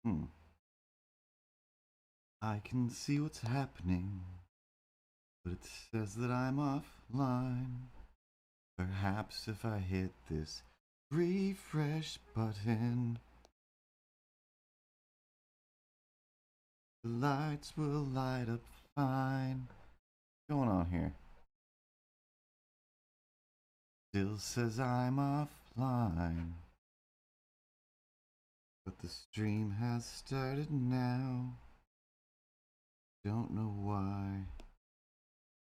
Hmm. I can see what's happening, but it says that I'm offline. Perhaps if I hit this refresh button, the lights will light up fine. What's going on here? Still says I'm offline. But the stream has started now. Don't know why.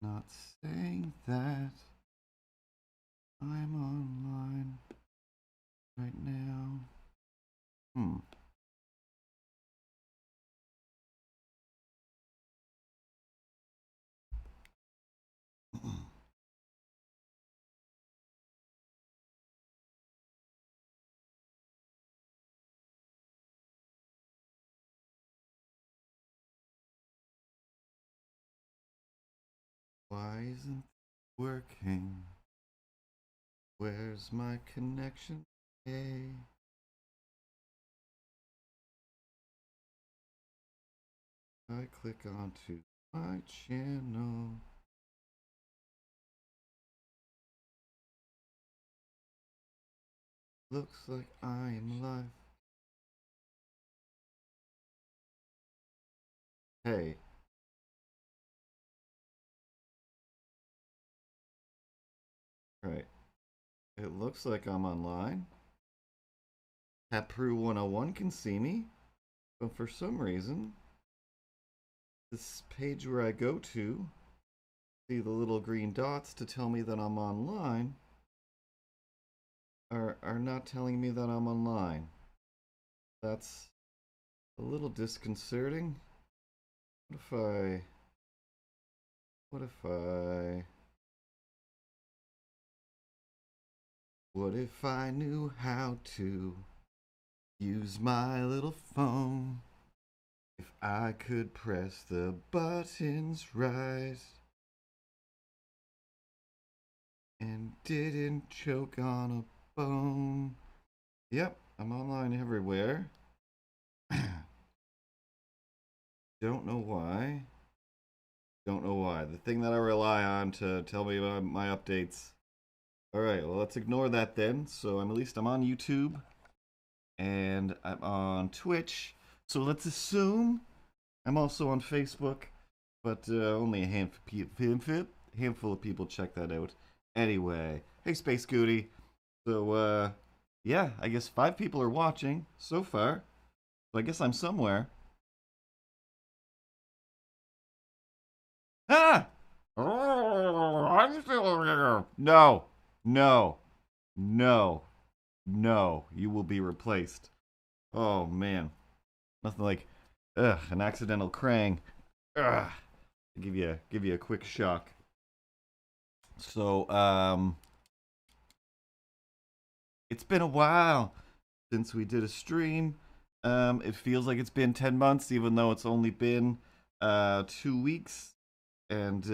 Not saying that I'm online right now. Why isn't it working? Where's my connection? Hey. I click onto my channel. Looks like I am live. Hey. Right. It looks like I'm online. Taproot 101 can see me. But for some reason, this page where I go to, see the little green dots to tell me that I'm online, are not telling me that I'm online. That's a little disconcerting. What if I knew how to use my little phone? If I could press the buttons right and didn't choke on a bone. Yep, I'm online everywhere. Don't know why. Don't know why. The thing that I rely on to tell me about my updates. Alright, well, let's ignore that then. So at least I'm on YouTube. And I'm on Twitch. So let's assume I'm also on Facebook. But only a handful of people check that out. Anyway, hey Space Goody. So, yeah, I guess 5 people are watching so far. So I guess I'm somewhere. Ah! Oh, I'm still here. No, no, no, no. You will be replaced. Oh man, nothing like an accidental krang. Ugh. Give you a quick shock. So it's been a while since we did a stream. It feels like it's been 10 months, even though it's only been 2 weeks. And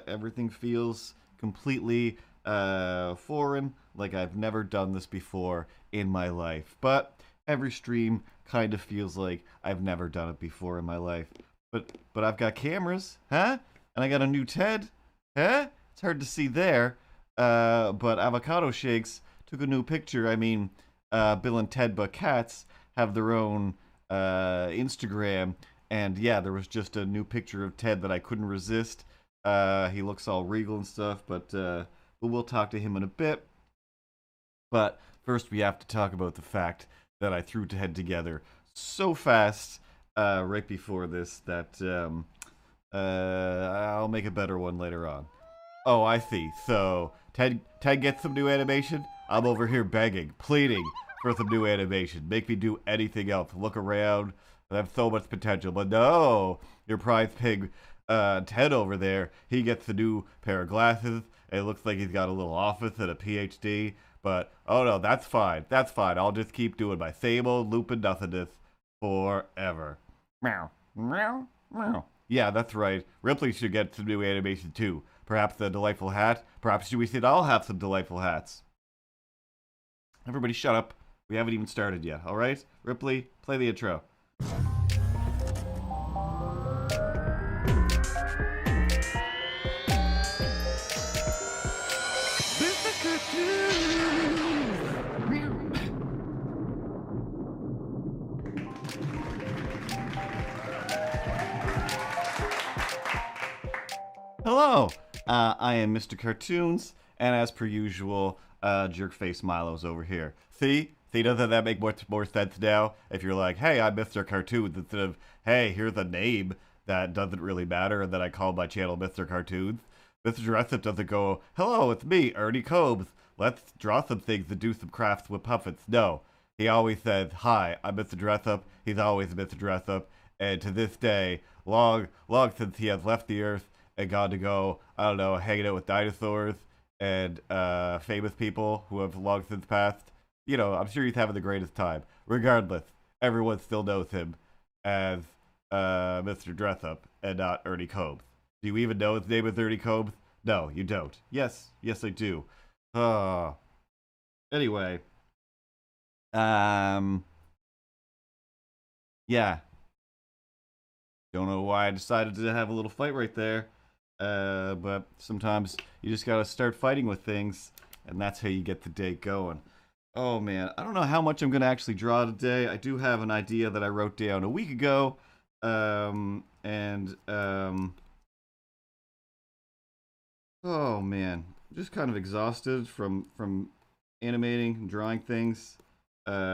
everything feels completely foreign, like I've never done this before in my life. But every stream kind of feels like I've never done it before in my life. But I've got cameras, huh? And I got a new TED, huh? It's hard to see there. But Avocado Shakes took a new picture. I mean, Bill and Ted but Cats have their own Instagram. And yeah, there was just a new picture of Ted that I couldn't resist. He looks all regal and stuff, but we'll talk to him in a bit. But first, we have to talk about the fact that I threw Ted together so fast right before this that I'll make a better one later on. Oh, I see. So Ted gets some new animation. I'm over here begging, pleading for some new animation. Make me do anything else. Look around. I have so much potential, but no, your prize pig, Ted over there, he gets the new pair of glasses. It looks like he's got a little office and a PhD. But oh no, that's fine. That's fine. I'll just keep doing my same old looping nothingness forever. Meow, meow, meow. Yeah, that's right. Ripley should get some new animation too. Perhaps the delightful hat. Perhaps we should all have some delightful hats. Everybody shut up. We haven't even started yet, alright? Ripley, play the intro. Hello, I am Mr. Cartoons, and as per usual, Jerkface Milo's over here. See, doesn't that make more sense now? If you're like, hey, I'm Mr. Cartoons, instead of, hey, here's a name that doesn't really matter, and then I call my channel Mr. Cartoons. Mr. Dressup doesn't go, hello, it's me, Ernie Combs. Let's draw some things and do some crafts with puppets. No, he always says, hi, I'm Mr. Dressup. He's always Mr. Dressup, and to this day, long since he has left the earth and gone to go, I don't know, hanging out with dinosaurs and famous people who have long since passed. You know, I'm sure he's having the greatest time. Regardless, everyone still knows him as Mr. Dressup and not Ernie Combs. Do you even know his name is Ernie Combs? No, you don't. Yes, I do. Anyway, yeah. Don't know why I decided to have a little fight right there. But sometimes you just gotta start fighting with things, and that's how you get the day going. Oh man, I don't know how much I'm gonna actually draw today. I do have an idea that I wrote down a week ago, oh man, I'm just kind of exhausted from animating and drawing things.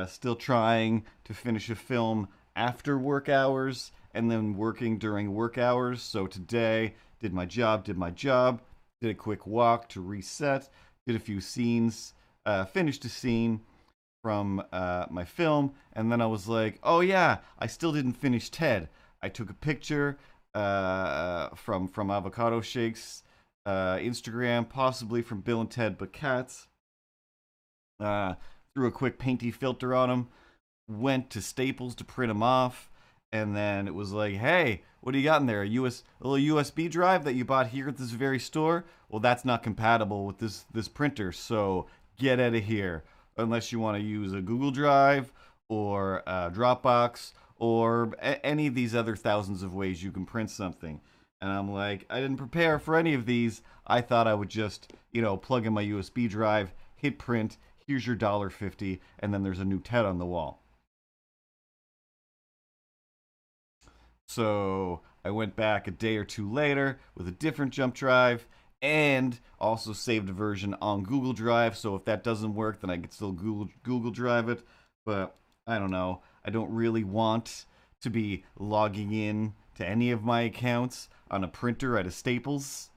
Still trying to finish a film after work hours and then working during work hours. So today, did my job, did a quick walk to reset, did a few scenes, finished a scene from my film, and then I was like, oh yeah, I still didn't finish Ted. I took a picture from Avocado Shake's Instagram, possibly from Bill and Ted But Cats. Threw a quick painty filter on them, went to Staples to print them off, and then it was like, hey, what do you got in there? A little USB drive that you bought here at this very store? Well, that's not compatible with this printer, so get out of here. Unless you want to use a Google Drive or a Dropbox or any of these other thousands of ways you can print something. And I'm like, I didn't prepare for any of these. I thought I would just, plug in my USB drive, hit print, here's your $1.50, and then there's a new TED on the wall. So I went back a day or two later with a different jump drive and also saved a version on Google Drive. So if that doesn't work, then I can still Google Drive it. But I don't know. I don't really want to be logging in to any of my accounts on a printer at a Staples.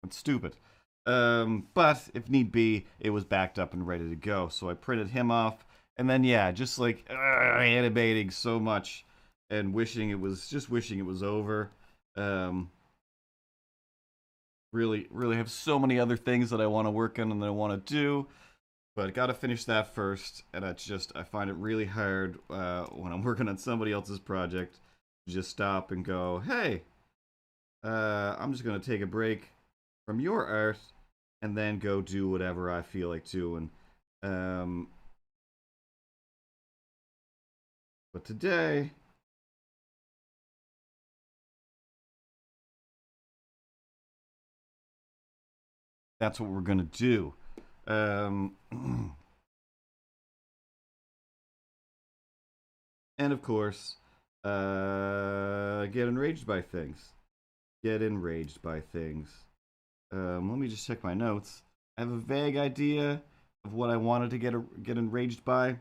It's stupid. But if need be, it was backed up and ready to go. So I printed him off. And then, yeah, just like animating so much and wishing it was over. Really have so many other things that I want to work on and that I want to do, but I got to finish that first. And I find it really hard when I'm working on somebody else's project to just stop and go, hey, I'm just gonna take a break from your art and then go do whatever I feel like doing. But today, that's what we're gonna do. And of course, get enraged by things. Get enraged by things. Let me just check my notes. I have a vague idea of what I wanted to get enraged by.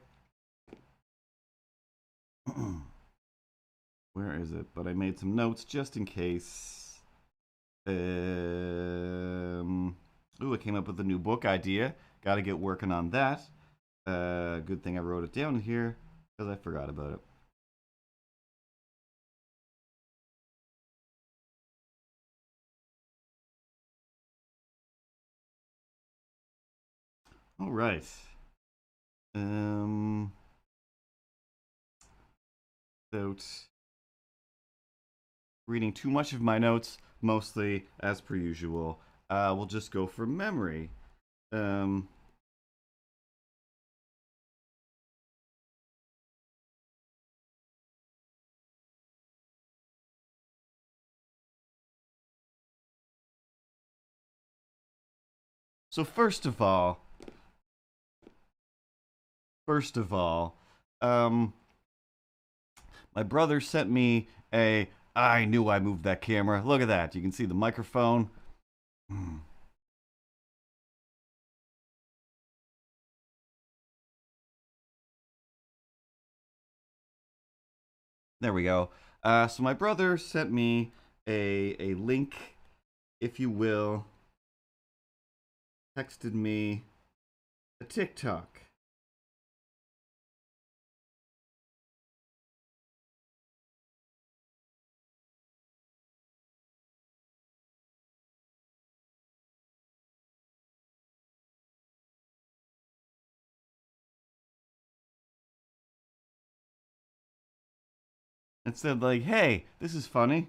Where is it? But I made some notes just in case. Ooh, I came up with a new book idea. Got to get working on that. Good thing I wrote it down here because I forgot about it. All right. Without reading too much of my notes, mostly as per usual, we'll just go from memory. So first of all, my brother sent me a I knew I moved that camera. Look at that. You can see the microphone. There we go. So my brother sent me a link, if you will, texted me a TikTok. It said like, "Hey, this is funny.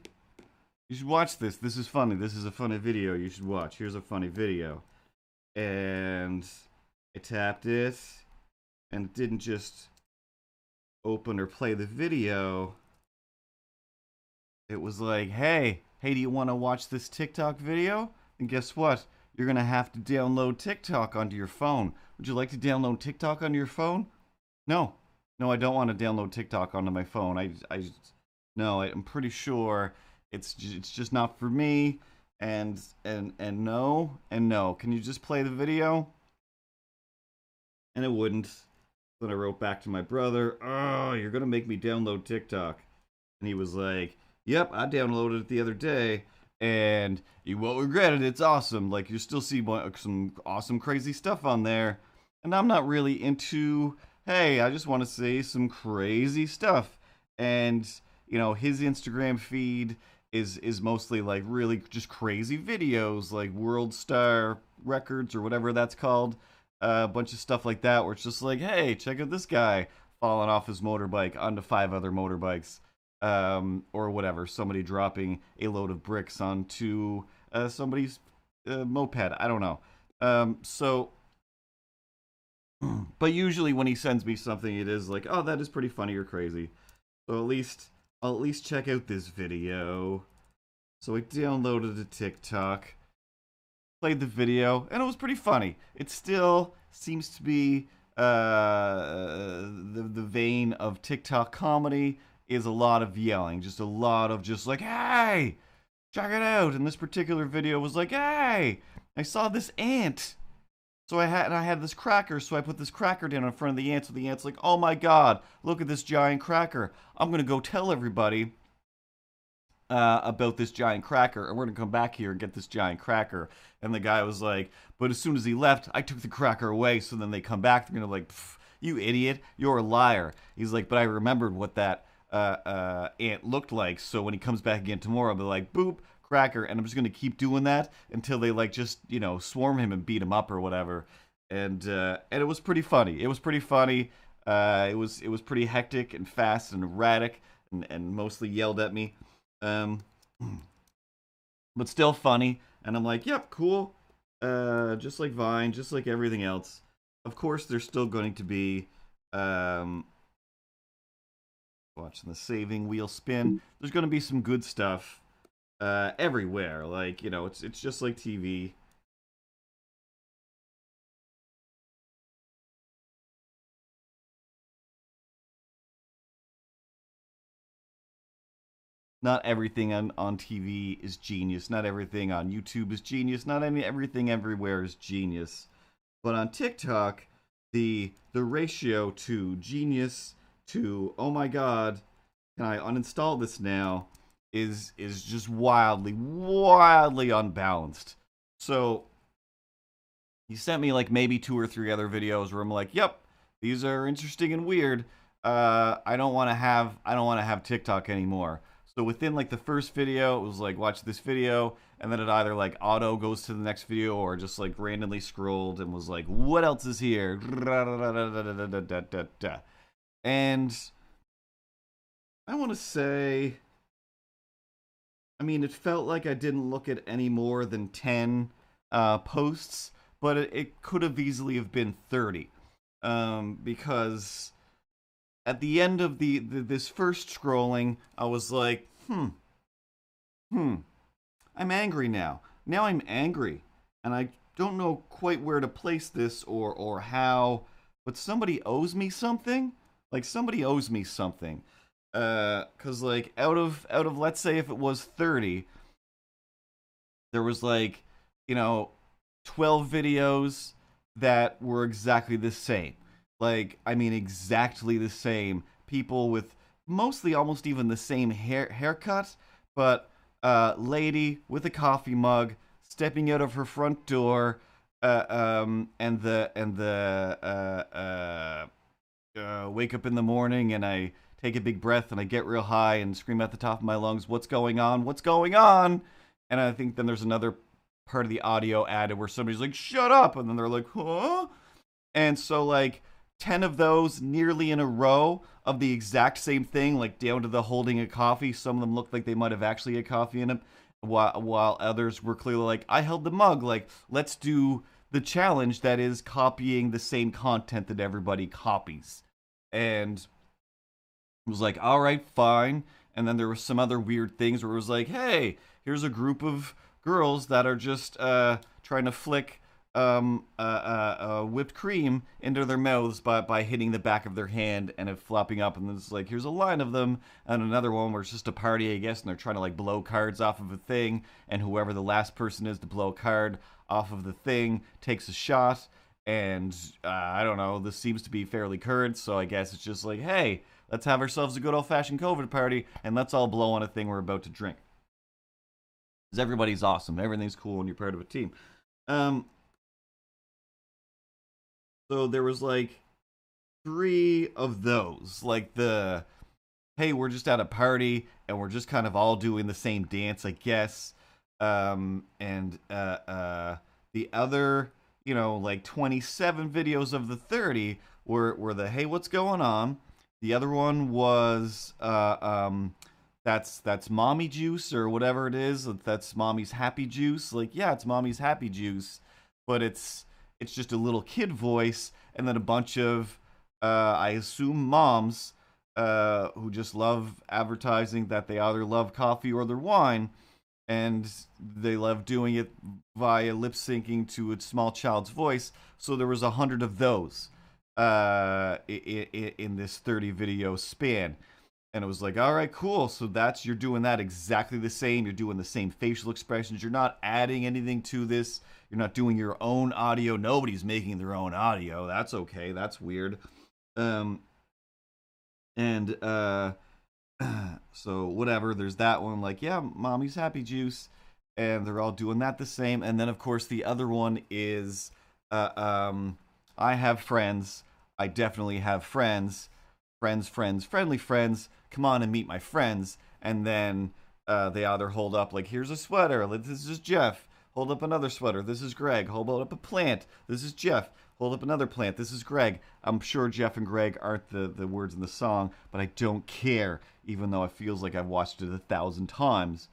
You should watch this. This is funny. This is a funny video. You should watch. Here's a funny video." And I tapped it, and it didn't just open or play the video. It was like, hey, do you want to watch this TikTok video? And guess what? You're going to have to download TikTok onto your phone. Would you like to download TikTok onto your phone? No. No, I don't want to download TikTok onto my phone. No, I'm pretty sure it's just not for me. And no, and no. Can you just play the video? And it wouldn't. Then I wrote back to my brother, "Oh, you're going to make me download TikTok." And he was like, "Yep, I downloaded it the other day, and you won't regret it. It's awesome. Like, you still see some awesome, crazy stuff on there." And I'm not really into, hey, I just want to see some crazy stuff. And, you know, his Instagram feed is mostly like really just crazy videos, like World Star Records or whatever that's called. A bunch of stuff like that where it's just like, hey, check out this guy falling off his motorbike onto 5 other motorbikes. Or whatever, somebody dropping a load of bricks onto somebody's moped. I don't know. But usually when he sends me something, it is like, oh, that is pretty funny or crazy. So I'll at least check out this video. So I downloaded a TikTok, played the video, and it was pretty funny. It still seems to be the vein of TikTok comedy. Is a lot of yelling, just a lot of just like, hey, check it out. And this particular video was like, hey, I saw this ant. So I had this cracker, so I put this cracker down in front of the ant. So the ant's like, oh my god, look at this giant cracker. I'm gonna go tell everybody about this giant cracker, and we're gonna come back here and get this giant cracker. And the guy was like, but as soon as he left, I took the cracker away. So then they come back, they're gonna like, you idiot, you're a liar. He's like, but I remembered what that ant looked like, so when he comes back again tomorrow, I'll be like, boop, cracker, and I'm just gonna keep doing that until they like just, you know, swarm him and beat him up or whatever. And it was pretty funny. It was pretty funny. It was pretty hectic and fast and erratic and mostly yelled at me, but still funny. And I'm like, yep, cool. Just like Vine, just like everything else. Of course, there's still going to be watching the saving wheel spin. There's going to be some good stuff everywhere. Like, you know, it's just like TV. Not everything on TV is genius. Not everything on YouTube is genius. Not everything everywhere is genius. But on TikTok, the ratio to genius to, oh my god, can I uninstall this now, is just wildly unbalanced. So he sent me like maybe 2 or 3 other videos where I'm like, yep, these are interesting and weird. I don't want to have TikTok anymore. So within like the first video, it was like, watch this video, and then it either like auto goes to the next video or just like randomly scrolled and was like, what else is here? And I want to say, I mean, it felt like I didn't look at any more than 10 posts, but it could have easily have been 30, because at the end of this first scrolling, I was like, I'm angry now. Now I'm angry, and I don't know quite where to place this or how, but somebody owes me something. Like, somebody owes me something. Cause like out of let's say if it was 30, there was like, you know, 12 videos that were exactly the same. Like, I mean, exactly the same. People with mostly almost even the same haircut, but lady with a coffee mug stepping out of her front door, wake up in the morning and I take a big breath and I get real high and scream at the top of my lungs, "What's going on? What's going on?" And I think then there's another part of the audio added where somebody's like, "Shut up," and then they're like, "Huh?" And so like 10 of those nearly in a row of the exact same thing, like down to the holding a coffee. Some of them looked like they might have actually had coffee in them, while others were clearly like, "I held the mug." Like, let's do the challenge that is copying the same content that everybody copies. And it was like, all right, fine. And then there was some other weird things where it was like, hey, here's a group of girls that are just trying to flick whipped cream into their mouths by hitting the back of their hand and it flopping up. And then it's like, here's a line of them. And another one where it's just a party, I guess, and they're trying to like blow cards off of a thing. And whoever the last person is to blow a card off of the thing takes a shot. And I don't know, this seems to be fairly current. So I guess it's just like, hey, let's have ourselves a good old-fashioned COVID party, and let's all blow on a thing we're about to drink. Because everybody's awesome. Everything's cool when you're part of a team. So there was like 3 of those. Like the, hey, we're just at a party, and we're just kind of all doing the same dance, I guess. And the other, like 27 videos of the 30 were the, hey, what's going on? The other one was that's mommy juice or whatever it is. That's mommy's happy juice. Like, yeah, it's mommy's happy juice, but it's just a little kid voice, and then a bunch of I assume moms who just love advertising that they either love coffee or their wine, and they love doing it via lip syncing to a small child's voice. So there was 100 of those in this 30 video span. And it was like, all right, cool. So you're doing that exactly the same. You're doing the same facial expressions. You're not adding anything to this. You're not doing your own audio. Nobody's making their own audio. That's okay. That's weird. And so whatever. There's that one. Like, yeah, mommy's happy juice. And they're all doing that the same. And then, of course, the other one is I have friends. I definitely have friends. Friends, friendly friends. Come on and meet my friends. And then they either hold up, like, here's a sweater. This is Jeff. Hold up another sweater. This is Greg. Hold up a plant. This is Jeff. Hold up another plant. This is Greg. I'm sure Jeff and Greg aren't the words in the song, but I don't care, even though it feels like I've watched it 1,000 times.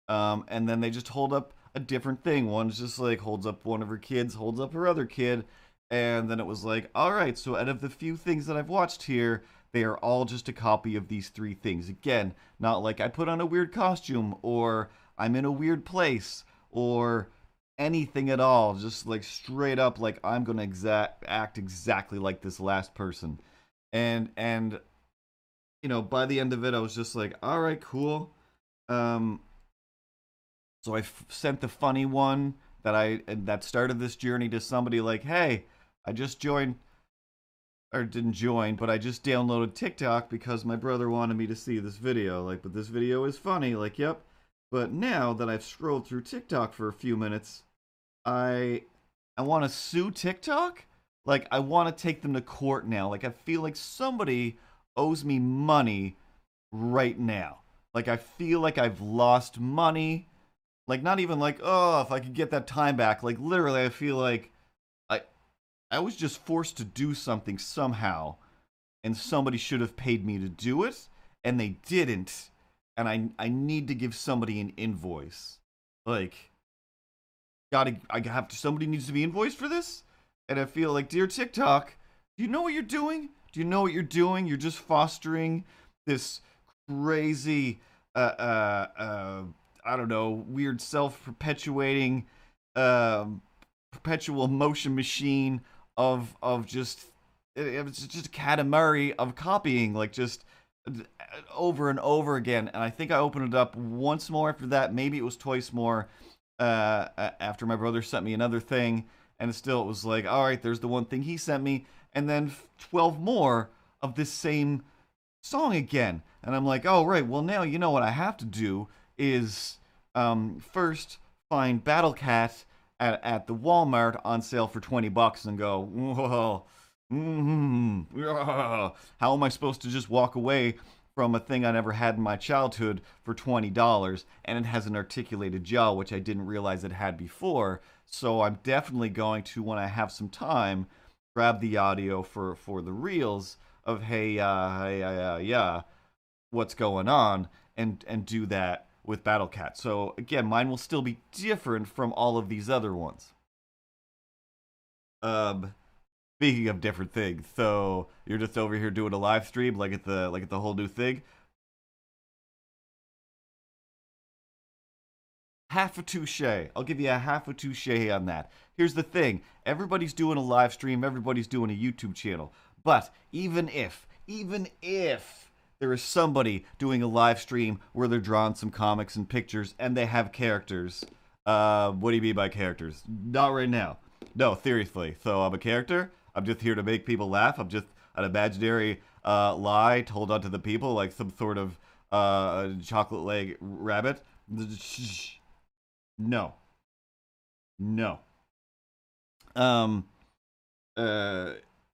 And then they just hold up a different thing. One's just like holds up one of her kids, holds up her other kid. And then it was like, all right, so out of the few things that I've watched here, they are all just a copy of these 3 things. Again, not like I put on a weird costume or I'm in a weird place or anything at all. Just like straight up, like I'm gonna act exactly like this last person. And by the end of it, I was just like, all right, cool. So I sent the funny one that started this journey to somebody like, hey, I just joined, or didn't join, but I just downloaded TikTok because my brother wanted me to see this video. Like, but this video is funny. Like, yep. But now that I've scrolled through TikTok for a few minutes, I want to sue TikTok. Like, I want to take them to court now. Like, I feel like somebody owes me money right now. Like, I feel like I've lost money. Like, not even like, oh, if I could get that time back. Like, literally, I feel like I was just forced to do something somehow, and somebody should have paid me to do it, and they didn't. And I need to give somebody an invoice. Like, somebody needs to be invoiced for this? And I feel like, dear TikTok, do you know what you're doing? Do you know what you're doing? You're just fostering this crazy, I don't know, weird self-perpetuating, perpetual motion machine of just, it's just a katamari of copying. Like, just over and over again. And I think I opened it up once more after that. Maybe it was twice more after my brother sent me another thing. And still, it was like, all right, there's the one thing he sent me. And then 12 more of this same song again. And I'm like, oh, right, well, now you know what I have to do is first find Battle Cat at the Walmart on sale for $20 and go, whoa, how am I supposed to just walk away from a thing I never had in my childhood for $20 and it has an articulated jaw, which I didn't realize it had before. So I'm definitely going to, when I have some time, grab the audio for the reels of yeah, what's going on, and do that with Battle Cat. So again, mine will still be different from all of these other ones. Speaking of different things, so you're just over here doing a live stream like at the whole new thing. Half a touche. I'll give you a half a touche on that. Here's the thing. Everybody's doing a live stream, everybody's doing a YouTube channel. But even if there is somebody doing a live stream where they're drawing some comics and pictures and they have characters, what do you mean by characters? Not right now. No, seriously. So I'm a character. I'm just here to make people laugh. I'm just an imaginary lie told onto the people like some sort of chocolate leg rabbit. No. No. Um,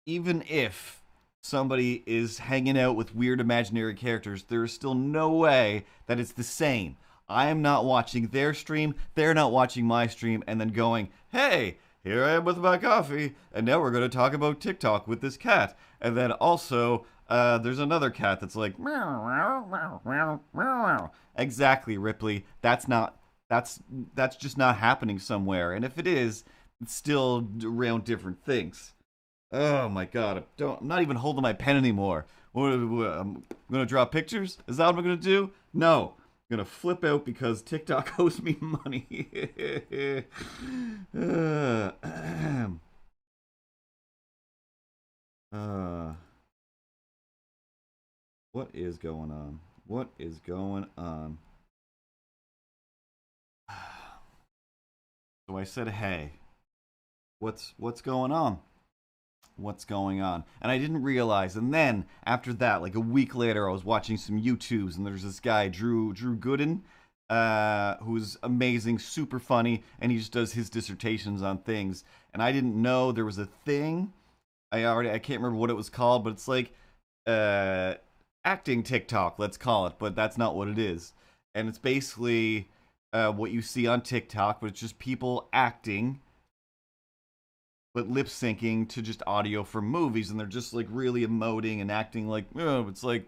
Even if somebody is hanging out with weird imaginary characters, there is still no way that it's the same. I am not watching their stream, they're not watching my stream, and then going, hey, here I am with my coffee, and now we're going to talk about TikTok with this cat. And then also, there's another cat that's like, meow, meow, meow, meow. Exactly, Ripley. That's just not happening somewhere. And if it is, it's still around different things. Oh my god, I'm not even holding my pen anymore. I'm gonna draw pictures? Is that what I'm gonna do? No. I'm gonna flip out because TikTok owes me money. What is going on? What is going on? So I said, hey, what's going on? What's going on? And I didn't realize. And then after that, like a week later, I was watching some YouTubes, and there's this guy, Drew Gooden, who's amazing, super funny, and he just does his dissertations on things. And I didn't know there was a thing. I can't remember what it was called, but it's like acting TikTok, let's call it, but that's not what it is. And it's basically what you see on TikTok, but it's just people acting, but lip syncing to just audio from movies, and they're just like really emoting and acting like, oh, it's like,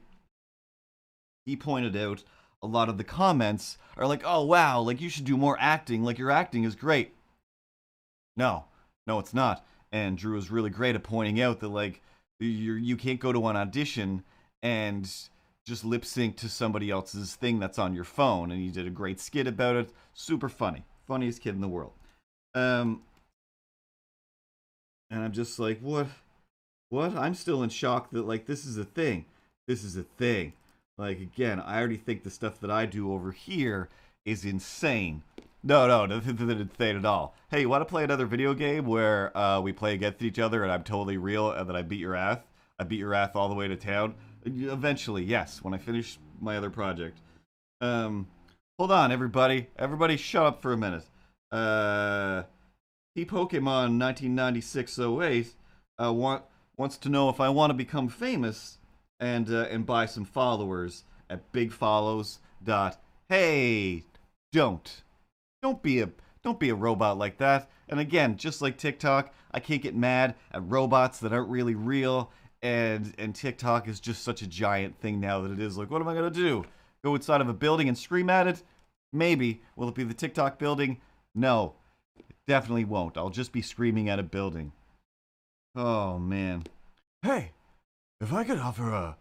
he pointed out a lot of the comments are like, oh wow, like you should do more acting, like your acting is great. No, it's not. And Drew is really great at pointing out that like you can't go to an audition and just lip sync to somebody else's thing that's on your phone. And he did a great skit about it. Super funny, funniest kid in the world. And I'm just like, what? I'm still in shock that like this is a thing. This is a thing. Like again, I already think the stuff that I do over here is insane. No, nothing insane at all. Hey, you want to play another video game where we play against each other and I'm totally real and then I beat your ass? I beat your ass all the way to town? Eventually, yes, when I finish my other project. Hold on, everybody. Everybody shut up for a minute. Pokemon 1996-08 wants to know if I want to become famous and buy some followers at bigfollows.hey. Don't be a robot like that. And again, just like TikTok, I can't get mad at robots that aren't really real. And TikTok is just such a giant thing now that it is like, what am I gonna do? Go inside of a building and scream at it? Maybe. Will it be the TikTok building? No, it definitely won't. I'll just be screaming at a building. Oh man. Hey, if I could offer a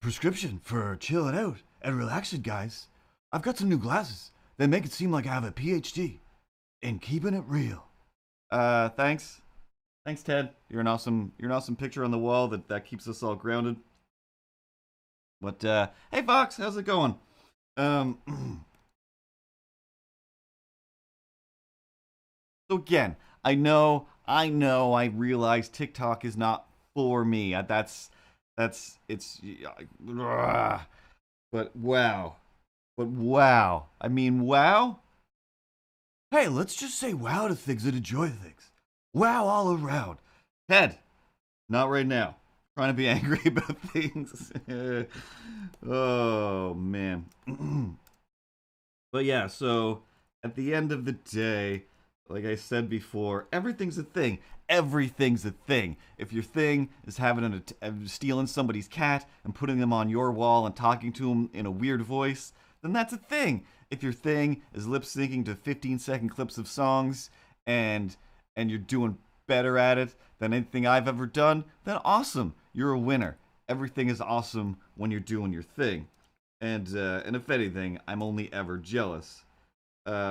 prescription for chilling out and relaxing, guys, I've got some new glasses that make it seem like I have a PhD in keeping it real. Thanks. Thanks, Ted. You're an awesome picture on the wall that keeps us all grounded. But hey, Fox, how's it going? Um, so again, I realize TikTok is not for me. That's it's. But wow, but wow. I mean, wow. Hey, let's just say wow to things and enjoy things. Wow all around. Ted, not right now. Trying to be angry about things. Oh man. But yeah, so at the end of the day, like I said before, everything's a thing. Everything's a thing. If your thing is stealing somebody's cat and putting them on your wall and talking to them in a weird voice, then that's a thing. If your thing is lip syncing to 15-second clips of songs and you're doing better at it than anything I've ever done, then awesome. You're a winner. Everything is awesome when you're doing your thing. And if anything, I'm only ever jealous.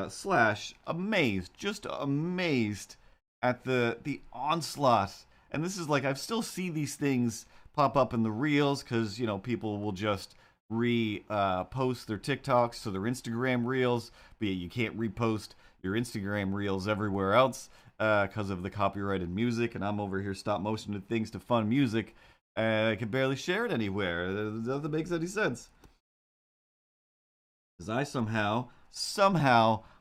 Slash amazed, just amazed at the onslaught. And this is like I've still see these things pop up in the reels because people will just post their TikToks to their Instagram reels, but you can't repost your Instagram reels everywhere else because of the copyrighted music. And I'm over here stop motioning things to fun music, and I can barely share it anywhere. That makes any sense. Because I somehow,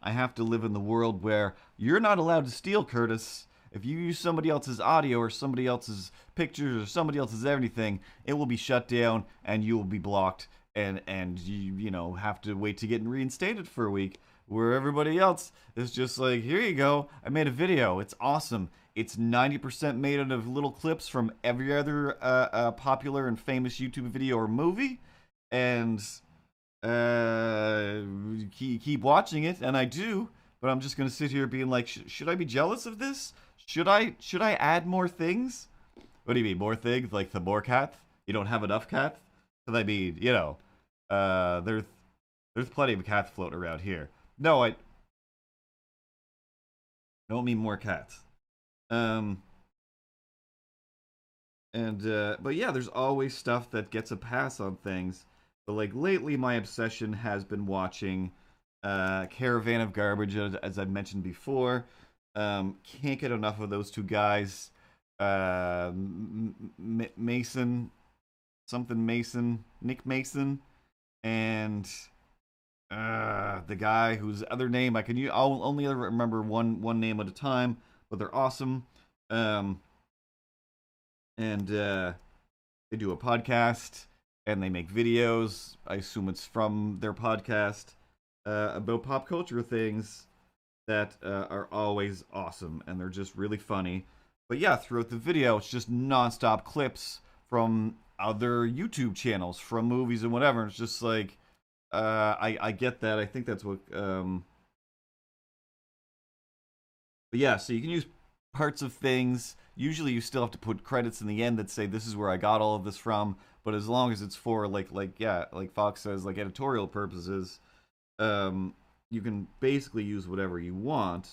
I have to live in the world where you're not allowed to steal, Curtis. If you use somebody else's audio or somebody else's pictures or somebody else's anything, it will be shut down and you will be blocked and you have to wait to get reinstated for a week. Where everybody else is just like, here you go, I made a video, it's awesome. It's 90% made out of little clips from every other popular and famous YouTube video or movie, and keep watching it, and I do. But I'm just gonna sit here being like, should I be jealous of this? Should I add more things? What do you mean more things? Like the more cats? You don't have enough cats? Because I mean, there's plenty of cats floating around here. No, I don't mean more cats. Um, but yeah, there's always stuff that gets a pass on things. But like lately, my obsession has been watching Caravan of Garbage, as I mentioned before. Can't get enough of those two guys. Mason, something Mason, Nick Mason, and the guy whose other name I'll only ever remember one name at a time, but they're awesome. Um, and They do a podcast and they make videos. I assume it's from their podcast about pop culture things that are always awesome and they're just really funny. But yeah, throughout the video, it's just nonstop clips from other YouTube channels, from movies and whatever. And it's just like, I get that. I think that's what. But yeah, so you can use parts of things. Usually, you still have to put credits in the end that say this is where I got all of this from. But as long as it's for like Fox says, like editorial purposes, you can basically use whatever you want.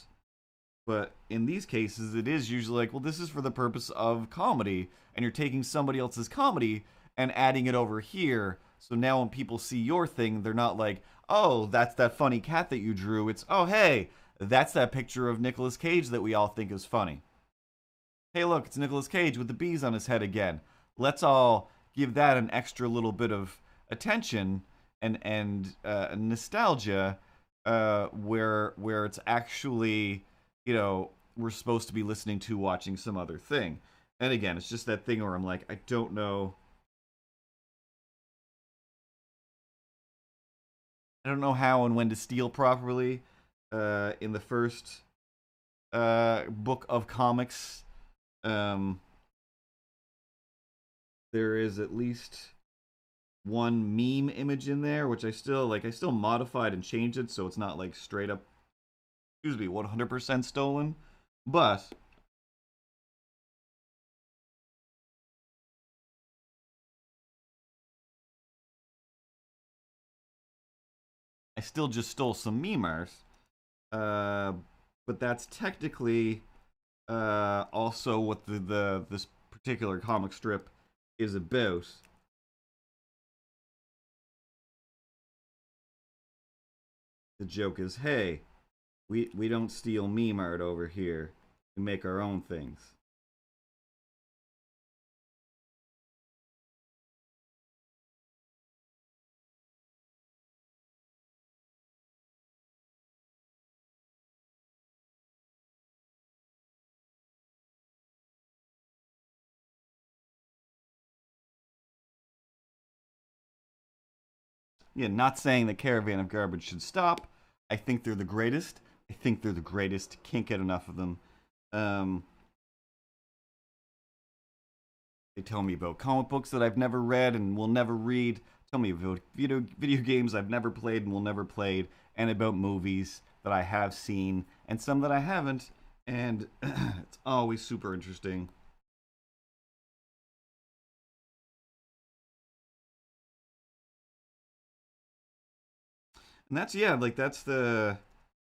But in these cases, it is usually like, well, this is for the purpose of comedy, and you're taking somebody else's comedy and adding it over here. So now when people see your thing, they're not like, oh, that's that funny cat that you drew. It's, oh, hey, that's that picture of Nicolas Cage that we all think is funny. Hey, look, it's Nicolas Cage with the bees on his head again. Let's all give that an extra little bit of attention and nostalgia, where it's actually, we're supposed to be listening to watching some other thing. And again, it's just that thing where I'm like, I don't know. I don't know how and when to steal properly. In the first book of comics, um, there is at least one meme image in there, which I still modified and changed it so it's not like straight up, 100% stolen. But I still just stole some meme art. Uh, but that's technically also what this particular comic strip is about. The joke is, hey, we don't steal meme art over here. We make our own things. Yeah, not saying the Caravan of Garbage should stop. I think they're the greatest. I think they're the greatest. Can't get enough of them. Um, they tell me about comic books that I've never read and will never read. Tell me about video games I've never played and will never played, and about movies that I have seen and some that I haven't. And it's always super interesting. And that's yeah, like that's the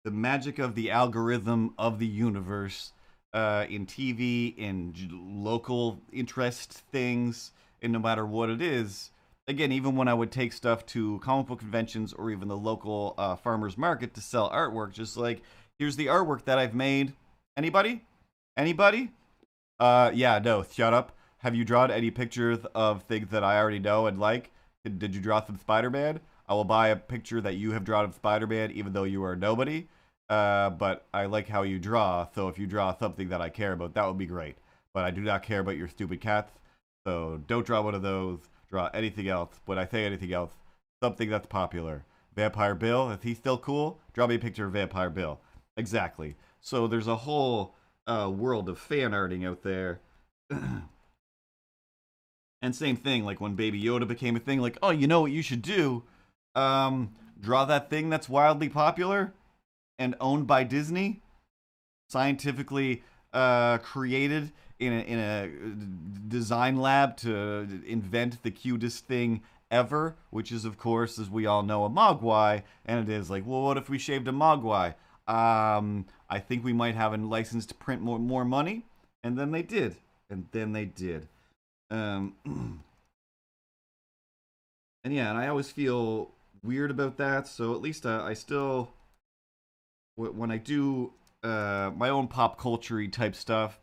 magic of the algorithm of the universe in TV, in local interest things, and no matter what it is. Again, even when I would take stuff to comic book conventions or even the local farmers market to sell artwork, just like here's the artwork that I've made. Anybody? Anybody? Yeah, no, shut up. Have you drawn any pictures of things that I already know and like? Did you draw some Spider-Man? I will buy a picture that you have drawn of Spider-Man, even though you are nobody. But I like how you draw, so if you draw something that I care about, that would be great. But I do not care about your stupid cats, so don't draw one of those. Draw anything else. When I say anything else, something that's popular. Vampire Bill, is he still cool? Draw me a picture of Vampire Bill. Exactly. So there's a whole world of fan arting out there. And same thing, like when Baby Yoda became a thing, like, oh, you know what you should do? Draw that thing that's wildly popular and owned by Disney, scientifically created in a design lab to invent the cutest thing ever, which is, of course, as we all know, a mogwai. And it is like, well, what if we shaved a mogwai? I think we might have a license to print more money. And then they did. And then they did. Um, and yeah, and I always feel weird about that. So at least I still, when I do my own pop culture type stuff,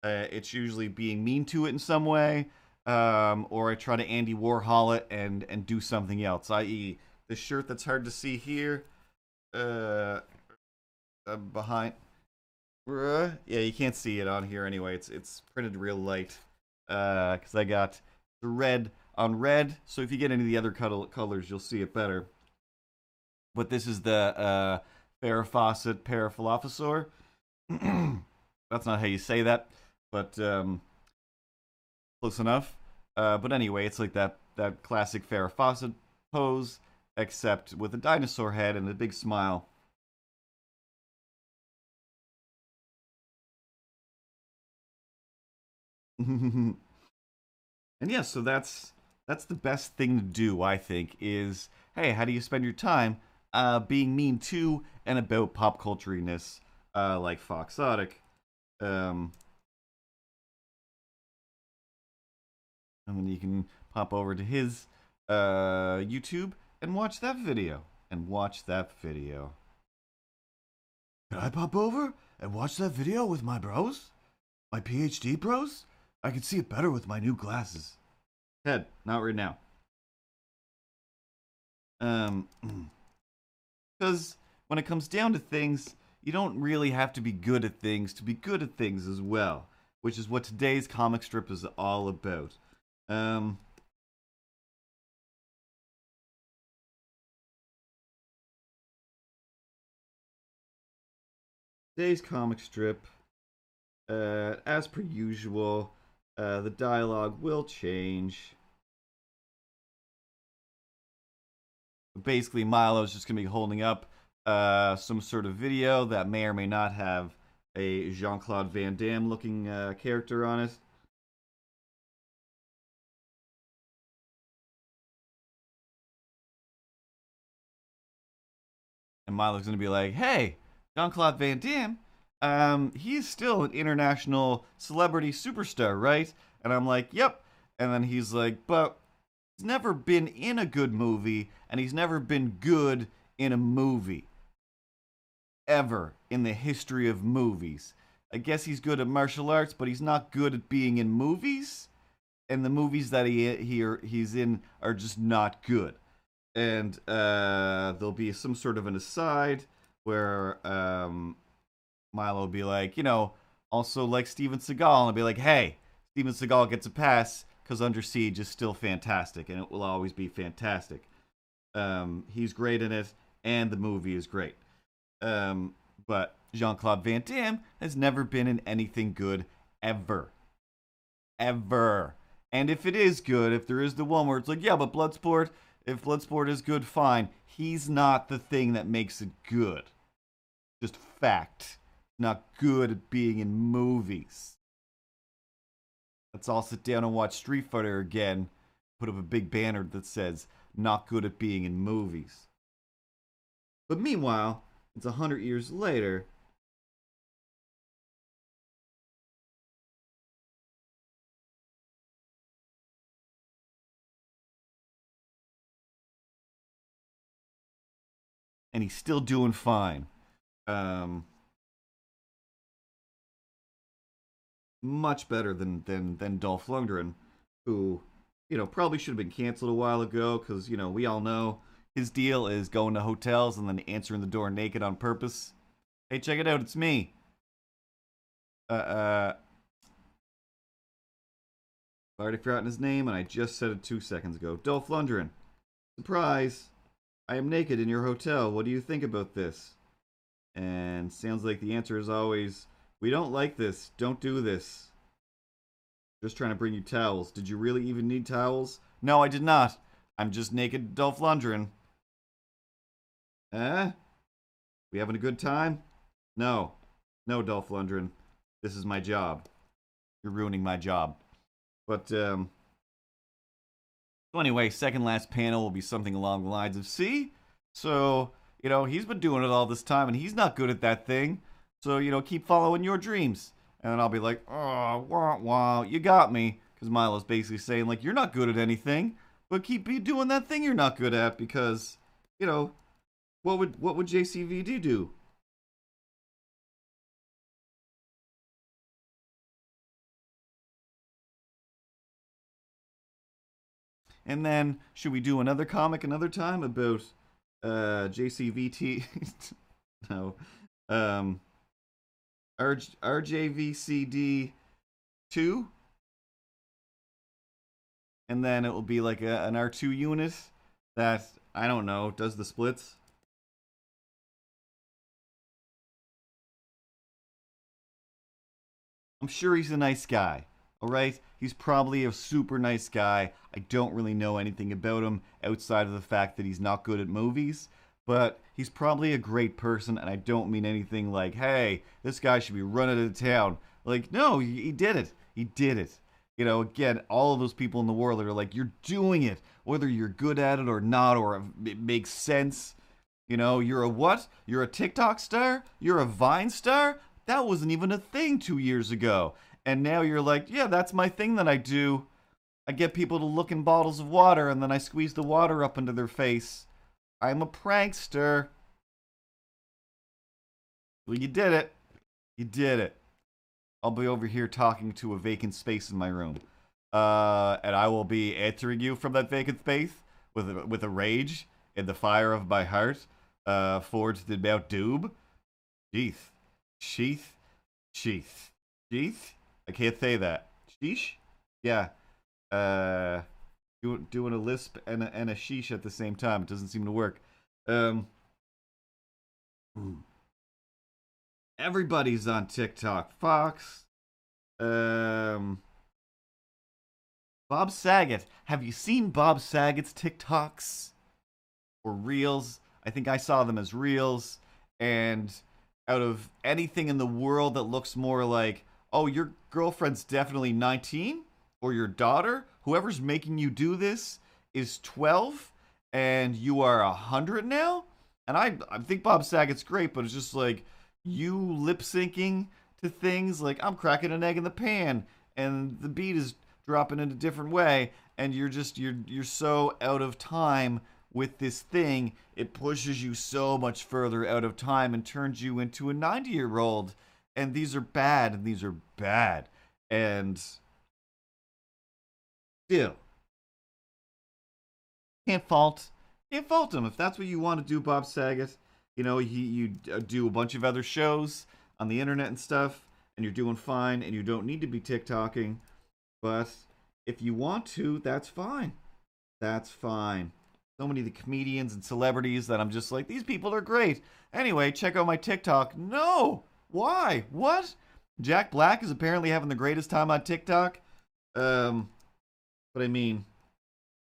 it's usually being mean to it in some way, or I try to Andy Warhol it and do something else. I.e., the shirt that's hard to see here, behind. Yeah, you can't see it on here anyway. It's printed real light, because I got the red on red. So if you get any of the other colors, you'll see it better. But this is the Farrah Fawcett Parafilophosaur. That's not how you say that, but close enough. But anyway, it's like that classic Farrah Fawcett pose, except with a dinosaur head and a big smile. And yeah, so that's the best thing to do, I think, is hey, how do you spend your time being mean to and about pop cultureness, like Foxotic. Um, and then you can pop over to his YouTube and watch that video. And watch that video. Can I pop over and watch that video with my bros? My PhD bros? I can see it better with my new glasses. Head, not right now. Because when it comes down to things, you don't really have to be good at things to be good at things as well, which is what today's comic strip is all about. Today's comic strip, as per usual, the dialogue will change. Basically, Milo's just going to be holding up some sort of video that may or may not have a Jean-Claude Van Damme looking character on it. And Milo's going to be like, hey, Jean-Claude Van Damme, he's still an international celebrity superstar, right? And I'm like, yep. And then he's like, but he's never been in a good movie, and he's never been good in a movie. ever in the history of movies. I guess he's good at martial arts, but he's not good at being in movies. And the movies that he's in are just not good. And there'll be some sort of an aside where Milo will be like, also like Steven Seagal, and be like, hey, Steven Seagal gets a pass because Under Siege is still fantastic, and it will always be fantastic. He's great in it, and the movie is great. But Jean-Claude Van Damme has never been in anything good ever. Ever. And if it is good, if there is the one where it's like, yeah, but Bloodsport, if Bloodsport is good, fine. He's not the thing that makes it good. Just fact. Not good at being in movies. Let's all sit down and watch Street Fighter again. Put up a big banner that says, not good at being in movies. But meanwhile, it's 100 years later. And he's still doing fine. Much better than Dolph Lundgren, who, probably should have been canceled a while ago because, we all know his deal is going to hotels and then answering the door naked on purpose. Hey, check it out, it's me. I've already forgotten his name and I just said it 2 seconds ago. Dolph Lundgren. Surprise! I am naked in your hotel. What do you think about this? And sounds like the answer is always, we don't like this. Don't do this. Just trying to bring you towels. Did you really even need towels? No, I did not. I'm just naked Dolph Lundgren. We having a good time? No. No, Dolph Lundgren. This is my job. You're ruining my job. But, so anyway, second last panel will be something along the lines of, see? So, he's been doing it all this time and he's not good at that thing. So, keep following your dreams. And then I'll be like, oh, wah, wah, you got me. Because Milo's basically saying, like, you're not good at anything, but keep doing that thing you're not good at because, what would JCVD do? And then, should we do another comic another time about JCVT? No. RJVCD 2? And then it will be like an R2 unit that, I don't know, does the splits. I'm sure he's a nice guy, alright? He's probably a super nice guy. I don't really know anything about him outside of the fact that he's not good at movies. But he's probably a great person, and I don't mean anything like, hey, this guy should be run out of town. Like, no, he did it. He did it. Again, all of those people in the world that are like, you're doing it, whether you're good at it or not, or it makes sense. You're a what? You're a TikTok star? You're a Vine star? That wasn't even a thing 2 years ago. And now you're like, yeah, that's my thing that I do. I get people to look in bottles of water, and then I squeeze the water up into their face. I'm a prankster. Well, you did it. You did it. I'll be over here talking to a vacant space in my room. And I will be answering you from that vacant space with a rage in the fire of my heart, forged in Mount Doom. Sheath. Sheath. Sheath. Sheath? I can't say that. Sheesh? Yeah. Doing a lisp and a sheesh at the same time. It doesn't seem to work. Everybody's on TikTok. Fox. Bob Saget. Have you seen Bob Saget's TikToks? Or Reels? I think I saw them as Reels. And out of anything in the world that looks more like, oh, your girlfriend's definitely 19? Or your daughter? Whoever's making you do this is 12 and you are 100 now? And I think Bob Saget's great, but it's just like you lip syncing to things like I'm cracking an egg in the pan and the beat is dropping in a different way and you're so out of time with this thing, it pushes you so much further out of time and turns you into a 90-year-old. And these are bad, and these are bad. And still, can't fault can't fault him if that's what you want to do, Bob Saget. You know, you do a bunch of other shows on the internet and stuff, and you're doing fine, and you don't need to be TikToking. But if you want to, that's fine. That's fine. So many of the comedians and celebrities that I'm just like, these people are great. Anyway, check out my TikTok. No! Why? What? Jack Black is apparently having the greatest time on TikTok. Um, but I mean,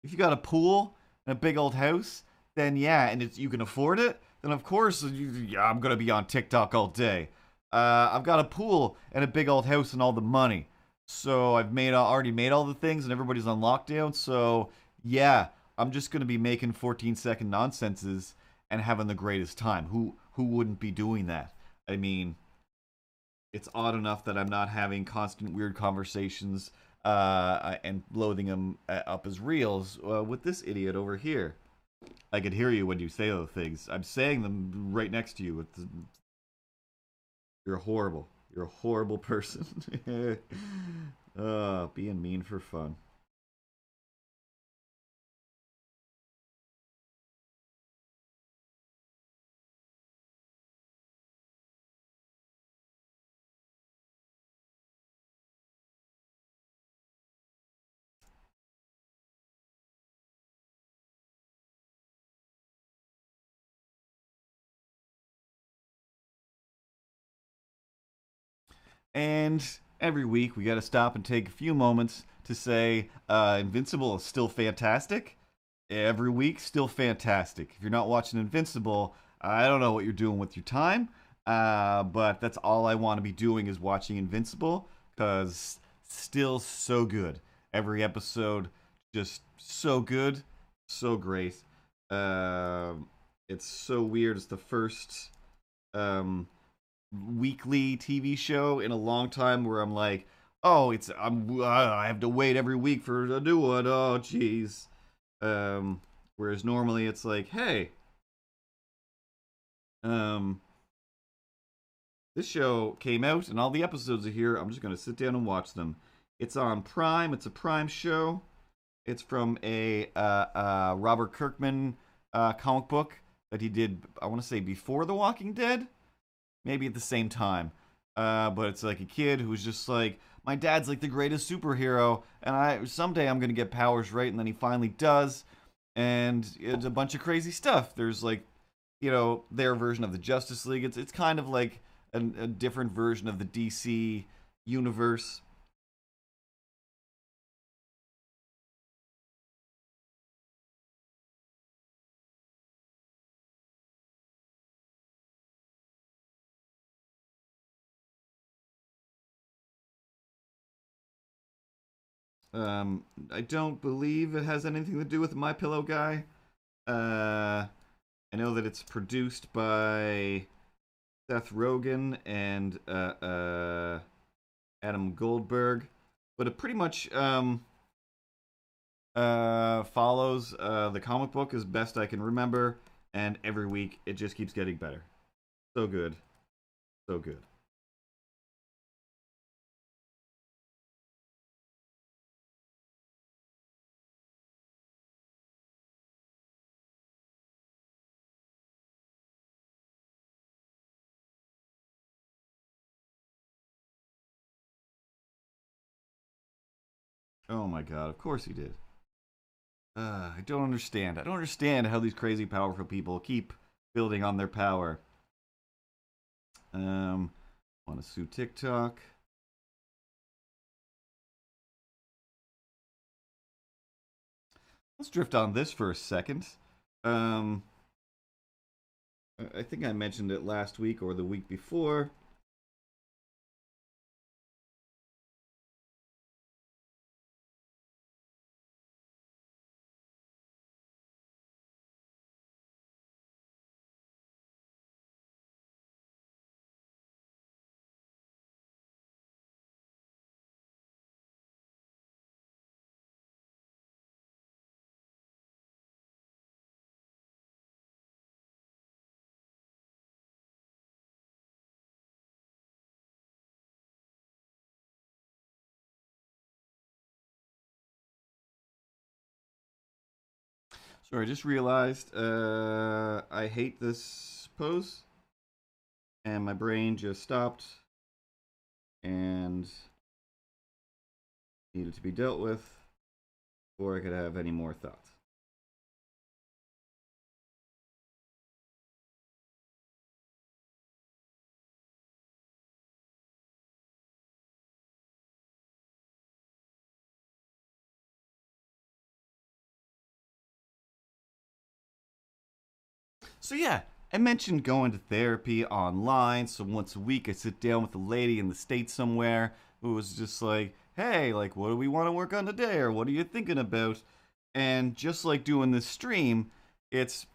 if you got a pool and a big old house, then yeah, and you can afford it, then of course, yeah, I'm gonna be on TikTok all day. I've got a pool and a big old house and all the money, so I've already made all the things, and everybody's on lockdown. So yeah, I'm just gonna be making 14-second nonsenses and having the greatest time. Who wouldn't be doing that? I mean, it's odd enough that I'm not having constant weird conversations and loading them up as reels with this idiot over here. I could hear you when you say those things. I'm saying them right next to you. You're horrible. You're a horrible person. Being mean for fun. And every week we got to stop and take a few moments to say Invincible is still fantastic. Every week, still fantastic. If you're not watching Invincible, I don't know what you're doing with your time, but that's all I want to be doing is watching Invincible because still so good. Every episode just so good, so great. It's so weird. It's the first um, weekly TV show in a long time where I'm like, oh, I have to wait every week for a new one. Oh, jeez. Whereas normally it's like, hey, um, this show came out and all the episodes are here. I'm just gonna sit down and watch them. It's on Prime. It's a Prime show. It's from a Robert Kirkman comic book that he did. I want to say before The Walking Dead, maybe at the same time. But it's like a kid who's just like, my dad's like the greatest superhero, and I someday I'm gonna get powers, right? And then he finally does, and it's a bunch of crazy stuff. There's like, their version of the Justice League. It's kind of like a different version of the DC universe. I don't believe it has anything to do with My Pillow Guy. I know that it's produced by Seth Rogen and Adam Goldberg, but it pretty much follows the comic book as best I can remember, and every week it just keeps getting better. So good, so good. Oh my god, of course he did. I don't understand. I don't understand how these crazy powerful people keep building on their power. Want to sue TikTok? Let's drift on this for a second. Um, I think I mentioned it last week or the week before. Sorry, I just realized I hate this pose. And my brain just stopped and needed to be dealt with before I could have any more thoughts. So yeah, I mentioned going to therapy online. So once a week, I sit down with a lady in the States somewhere who was just like, hey, like, what do we want to work on today? Or what are you thinking about? And just like doing this stream, it's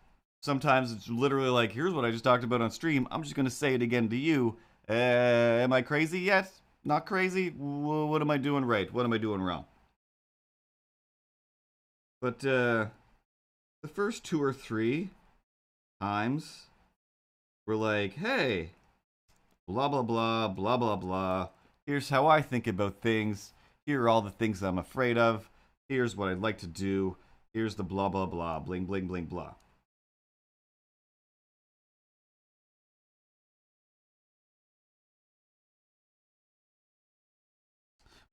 sometimes it's literally like, here's what I just talked about on stream. I'm just going to say it again to you. Am I crazy yet? Not crazy? What am I doing right? What am I doing wrong? But the first two or three times we're like, hey, blah, blah, blah, blah, blah, blah. Here's how I think about things. Here are all the things I'm afraid of. Here's what I'd like to do. Here's the blah, blah, blah, bling, bling, bling, blah.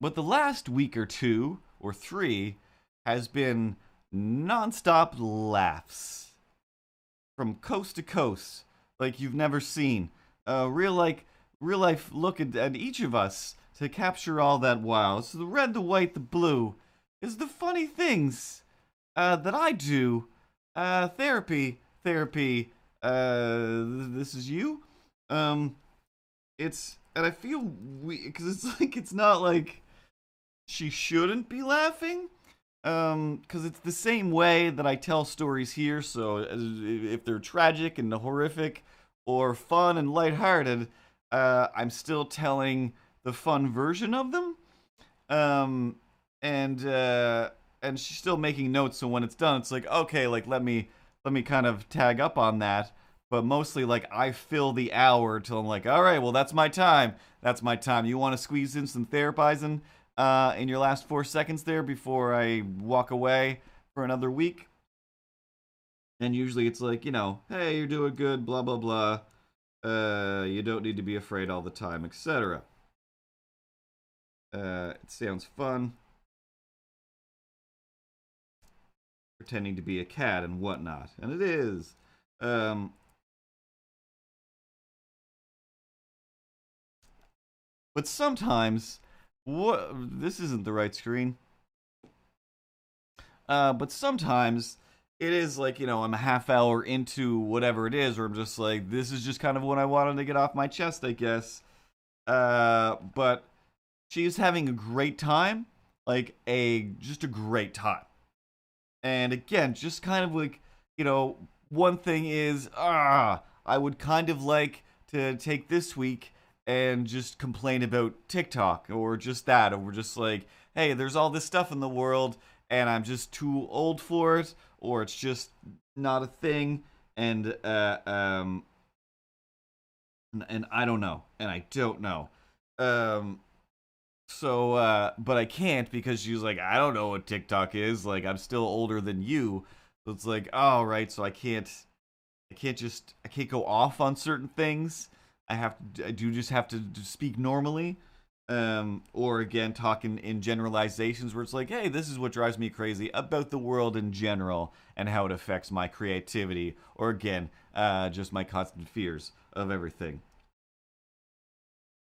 But the last week or two, or three, has been nonstop laughs. From coast to coast, like you've never seen. Real life look at each of us to capture all that wow. So the red, the white, the blue is the funny things that I do. Therapy. This is you. It's and I feel because it's like it's not like she shouldn't be laughing. Because it's the same way that I tell stories here. So if they're tragic and horrific, or fun and lighthearted, I'm still telling the fun version of them. And she's still making notes. So when it's done, it's like, okay, like let me kind of tag up on that. But mostly, like I fill the hour till I'm like, all right, well that's my time. That's my time. You want to squeeze in some therapizing? In your last 4 seconds there before I walk away for another week. And usually it's like, hey, you're doing good, blah, blah, blah. You don't need to be afraid all the time, etc. It sounds fun. Pretending to be a cat and whatnot. And it is. But sometimes this isn't the right screen. But sometimes it is like, I'm a half hour into whatever it is, or I'm just like, this is just kind of what I wanted to get off my chest, I guess. But she's having a great time, like just a great time. And again, just kind of like, one thing is, I would kind of like to take this week and just complain about TikTok or just that, or just like, hey, there's all this stuff in the world and I'm just too old for it, or it's just not a thing, and I don't know, and I don't know. But I can't because she's like, I don't know what TikTok is. Like, I'm still older than you. So it's like, oh, right. So I can't go off on certain things. I do just have to speak normally. Or again, talk in generalizations where it's like, hey, this is what drives me crazy about the world in general and how it affects my creativity. Or again, just my constant fears of everything.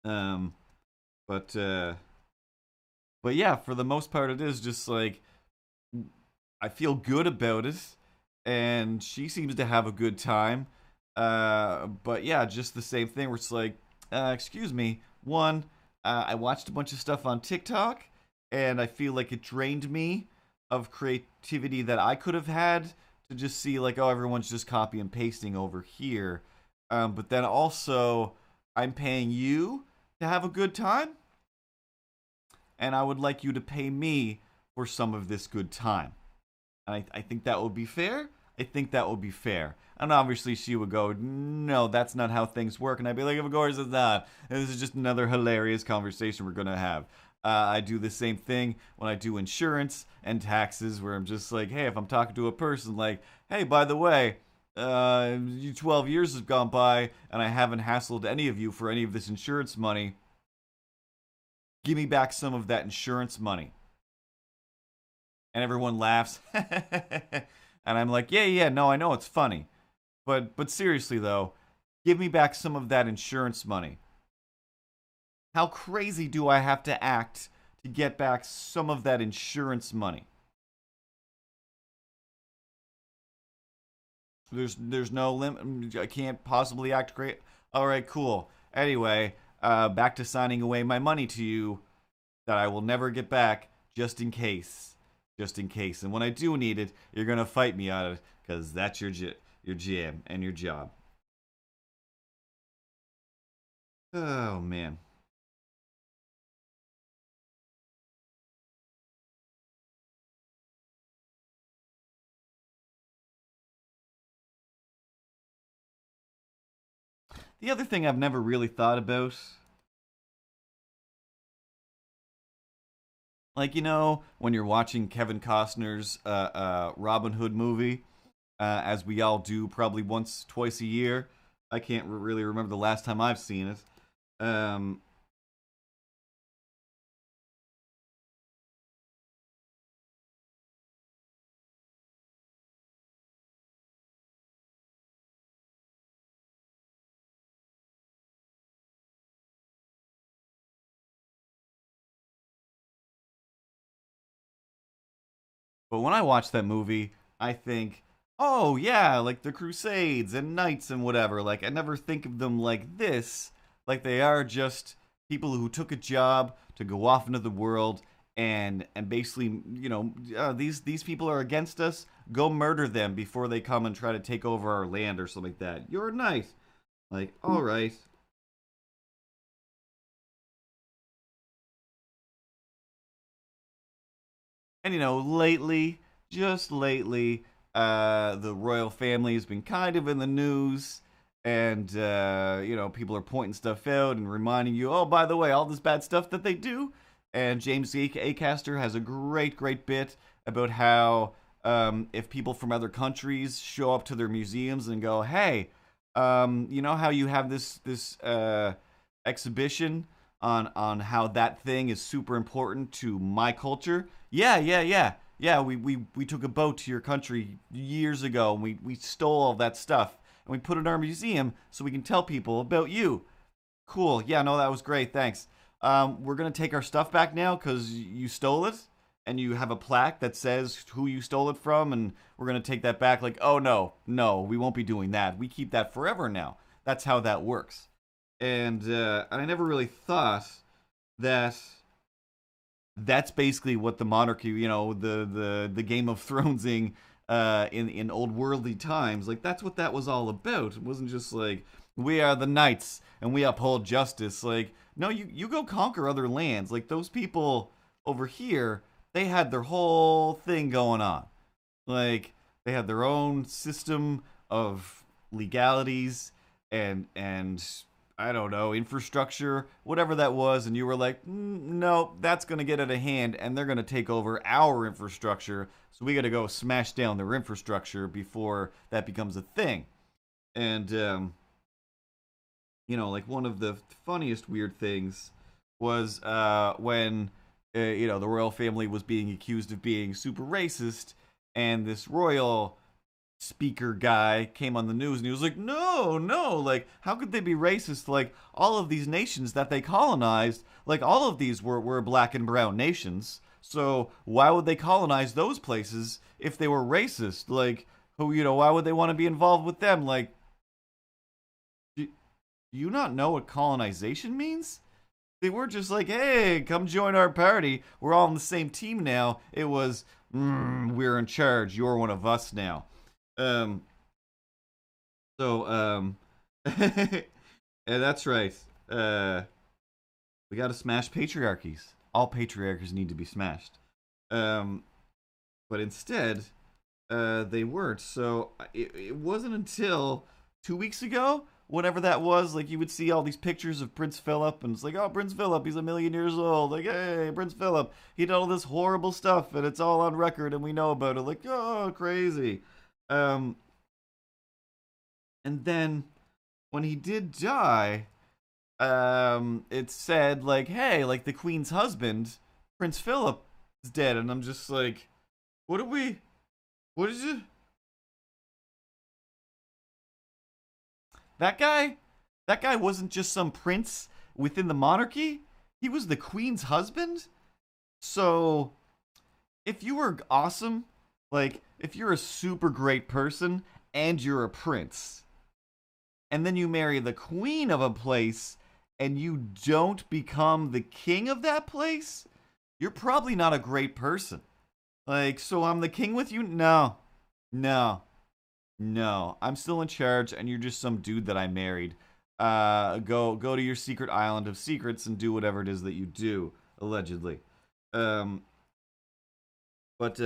But yeah, for the most part, it is just like I feel good about it, and she seems to have a good time. But yeah, just the same thing where it's like, excuse me, one, I watched a bunch of stuff on TikTok, and I feel like it drained me of creativity that I could have had to just see like, oh, everyone's just copy and pasting over here. But then also, I'm paying you to have a good time, and I would like you to pay me for some of this good time. And I think that would be fair. I think that would be fair. And obviously she would go, no, that's not how things work. And I'd be like, of course it's not. And this is just another hilarious conversation we're going to have. I do the same thing when I do insurance and taxes, where I'm just like, hey, if I'm talking to a person, like, hey, by the way, 12 years have gone by and I haven't hassled any of you for any of this insurance money. Give me back some of that insurance money. And everyone laughs. And I'm like, yeah, no, I know it's funny. But seriously though, give me back some of that insurance money. How crazy do I have to act to get back some of that insurance money? There's no limit. I can't possibly act great. All right, cool. Anyway, back to signing away my money to you that I will never get back, just in case. Just in case. And when I do need it, you're gonna fight me on it, because that's your jam and your job. Oh man. The other thing I've never really thought about, like, when you're watching Kevin Costner's Robin Hood movie, as we all do probably once, twice a year. I can't really remember the last time I've seen it. Um, but when I watch that movie, I think, oh yeah, like the Crusades and Knights and whatever. Like I never think of them like this. Like they are just people who took a job to go off into the world and basically, these people are against us. Go murder them before they come and try to take over our land or something like that. You're nice. Like, all right. And lately, just lately, the royal family has been kind of in the news, and people are pointing stuff out and reminding you, oh, by the way, all this bad stuff that they do. And James Acaster has a great bit about how if people from other countries show up to their museums and go, hey, you know how you have this exhibition on how that thing is super important to my culture. Yeah. We took a boat to your country years ago and we stole all that stuff and we put it in our museum so we can tell people about you. Cool. Yeah, no, that was great. Thanks. We're gonna take our stuff back now because you stole it and you have a plaque that says who you stole it from, and we're gonna take that back. Like, oh no, we won't be doing that. We keep that forever now. That's how that works. And I never really thought that that's basically what the monarchy, the Game of Thronesing in old worldly times, like that's what that was all about. It wasn't just like we are the knights and we uphold justice. Like, no, you go conquer other lands. Like those people over here, they had their whole thing going on. Like they had their own system of legalities and I don't know, infrastructure, whatever that was, and you were like, no, that's going to get out of hand, and they're going to take over our infrastructure, so we got to go smash down their infrastructure before that becomes a thing. And, like one of the funniest weird things was when, the royal family was being accused of being super racist, and this royal speaker guy came on the news and he was like, no, like how could they be racist? Like all of these nations that they colonized, like all of these were black and brown nations, so why would they colonize those places if they were racist? Like why would they want to be involved with them? Like, do you not know what colonization means? They were just like, hey, come join our party, we're all on the same team now. It was, we're in charge, you're one of us now. Um. So, yeah, that's right. We got to smash patriarchies. All patriarchies need to be smashed. Um, but instead, they weren't. So it wasn't until 2 weeks ago whatever that was. Like, you would see all these pictures of Prince Philip, and it's like, oh, Prince Philip, he's 1,000,000 years old. Like, hey, Prince Philip, he did all this horrible stuff, and it's all on record, and we know about it. Like, oh, crazy. Um, and then when he did die, it said like, hey, like the Queen's husband, Prince Philip, is dead, and I'm just like, what are we? What is it? That guy? That guy wasn't just some prince within the monarchy. He was the Queen's husband. So, if you were awesome, like if you're a super great person and you're a prince, and then you marry the queen of a place and you don't become the king of that place, you're probably not a great person. Like, so I'm the king with you? No. No. No. I'm still in charge and you're just some dude that I married. Go to your secret island of secrets and do whatever it is that you do, allegedly. Um but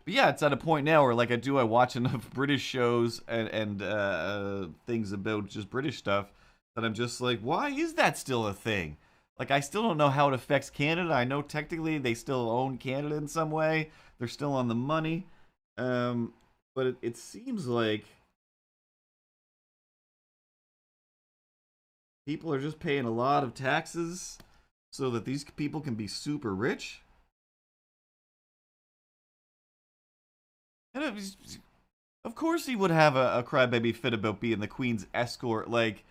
yeah, it's at a point now where like I watch enough British shows and things about just British stuff that I'm just like, why is that still a thing? Like, I still don't know how it affects Canada. I know technically they still own Canada in some way. They're still on the money. But it seems like people are just paying a lot of taxes so that these people can be super rich. And of course he would have a crybaby fit about being the Queen's escort. Like,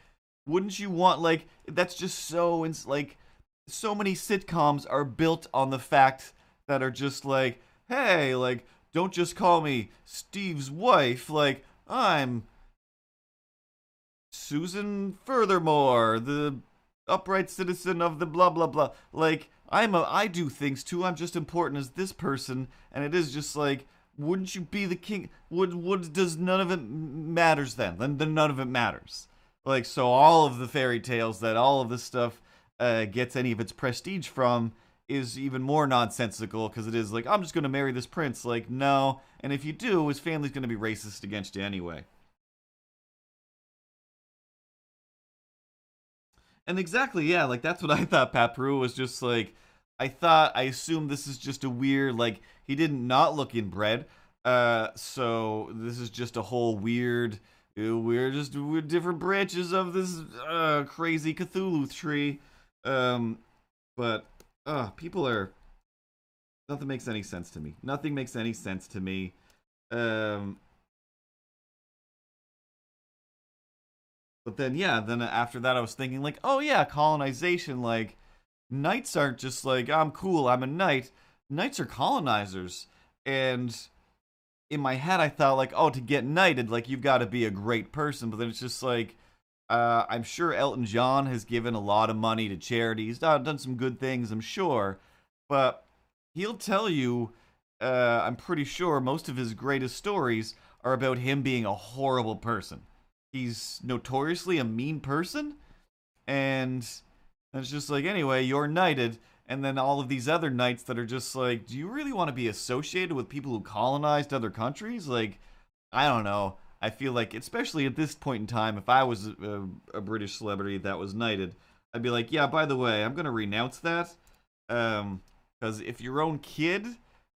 wouldn't you want, like, that's just so, like, so many sitcoms are built on the fact that are just like, hey, like, don't just call me Steve's wife. Like, I'm Susan Furthermore, the upright citizen of the blah blah blah. Like, I do things too. I'm just important as this person, and it is just like, wouldn't you be the king? Would does none of it matters then? Then none of it matters. Like, so all of the fairy tales that all of this stuff gets any of its prestige from is even more nonsensical, because it is like, I'm just going to marry this prince. Like, no. And if you do, his family's going to be racist against you anyway. And exactly, yeah, like that's what I thought Paprou was just like. I assumed this is just a weird, like, he didn't not look inbred. So this is just a whole we're different branches of this crazy Cthulhu tree. Um, but people are, nothing makes any sense to me. Nothing makes any sense to me. Um, but then yeah, then after that I was thinking like, oh yeah, colonization. Like, knights aren't just like, I'm cool, I'm a knight. Knights are colonizers, and in my head I thought like, oh, to get knighted, like you've got to be a great person. But then it's just like, I'm sure Elton John has given a lot of money to charity. He's done some good things, I'm sure, but he'll tell you, I'm pretty sure most of his greatest stories are about him being a horrible person. He's notoriously a mean person, and it's just like, anyway, you're knighted, and then all of these other knights that are just like, do you really want to be associated with people who colonized other countries? Like, I don't know. I feel like, especially at this point in time, if I was a British celebrity that was knighted, I'd be like, yeah, by the way, I'm going to renounce that. Because if your own kid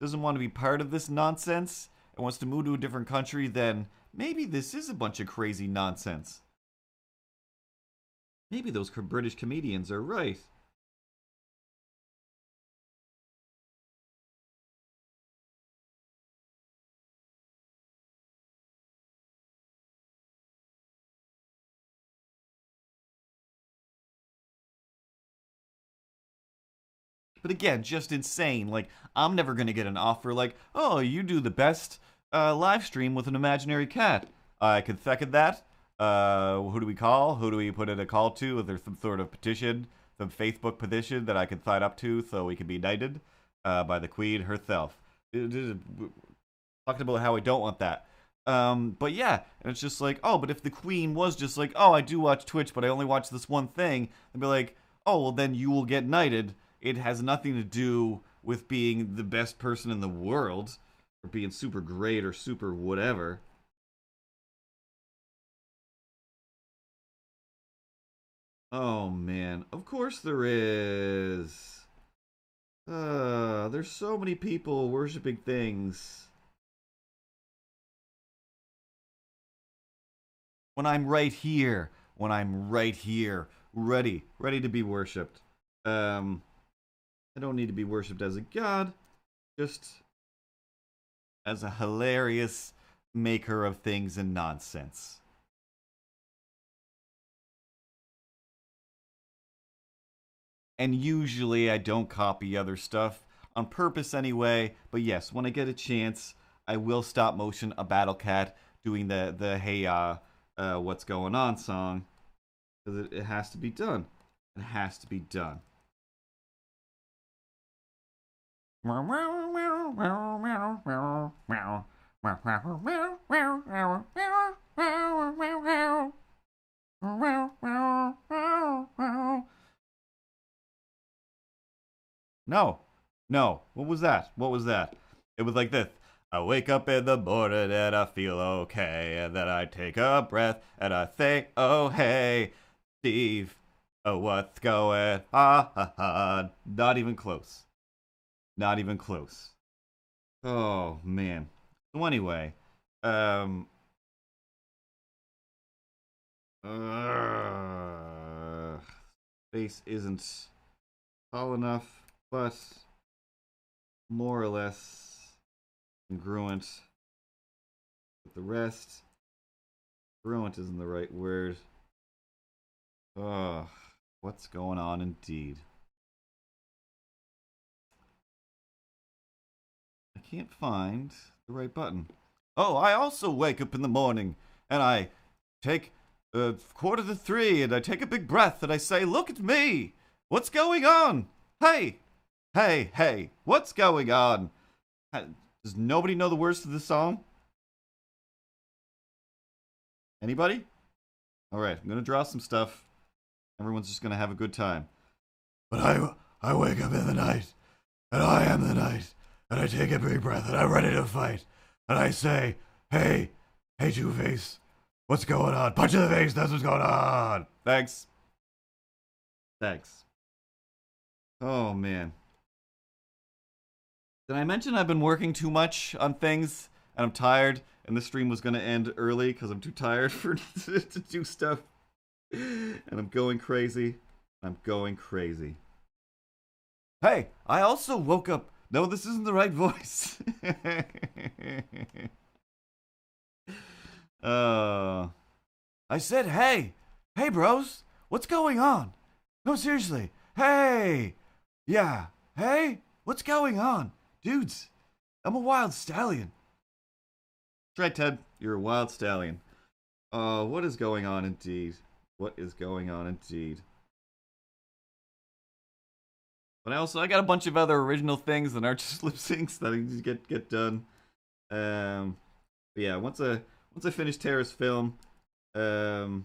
doesn't want to be part of this nonsense and wants to move to a different country, then maybe this is a bunch of crazy nonsense. Maybe those British comedians are right. But again, just insane. Like, I'm never going to get an offer like, oh, you do the best live stream with an imaginary cat. I could second that. Who do we call? Who do we put in a call to? Is there some sort of petition, some Facebook petition that I could sign up to so we could be knighted by the Queen herself? Talking about how I don't want that. But yeah, and it's just like, oh, but if the Queen was just like, oh, I do watch Twitch, but I only watch this one thing, and be like, oh, well, then you will get knighted. It has nothing to do with being the best person in the world, or being super great or super whatever. Oh man, of course there is. There's so many people worshiping things. When I'm right here, ready to be worshipped. I don't need to be worshipped as a god, just as a hilarious maker of things and nonsense. And usually I don't copy other stuff on purpose anyway, but yes, when I get a chance, I will stop motion a Battle Cat doing the hey what's going on song, because it has to be done. It has to be done. No. No. What was that? What was that? It was like this. I wake up in the morning and I feel okay. And then I take a breath and I say, oh, hey, Steve. Oh, what's going on? Not even close. Not even close. Oh, man. So anyway, space isn't tall enough, but more or less congruent with the rest. Congruent isn't the right word. Oh, what's going on indeed? I can't find the right button. Oh, I also wake up in the morning and I take a quarter to 3 and I take a big breath and I say, look at me! What's going on? Hey! Hey, hey, what's going on? Does nobody know the words to this song? Anybody? Alright, I'm gonna draw some stuff. Everyone's just gonna have a good time. But I wake up in the night, and I am the night, and I take a big breath, and I'm ready to fight. And I say, hey, Two-Face, what's going on? Punch in the face, that's what's going on! Thanks. Thanks. Oh, man. Did I mention I've been working too much on things and I'm tired and the stream was going to end early because I'm too tired to do stuff and I'm going crazy. I'm going crazy. Hey, I also woke up. No, this isn't the right voice. I said, hey, bros, what's going on? No, seriously. Hey, yeah, hey, what's going on? Dudes, I'm a wild stallion. That's right, Ted. You're a wild stallion. What is going on indeed? What is going on indeed? But I got a bunch of other original things that aren't just lip syncs that I need to get done. But yeah, once I finish Tara's film, we'll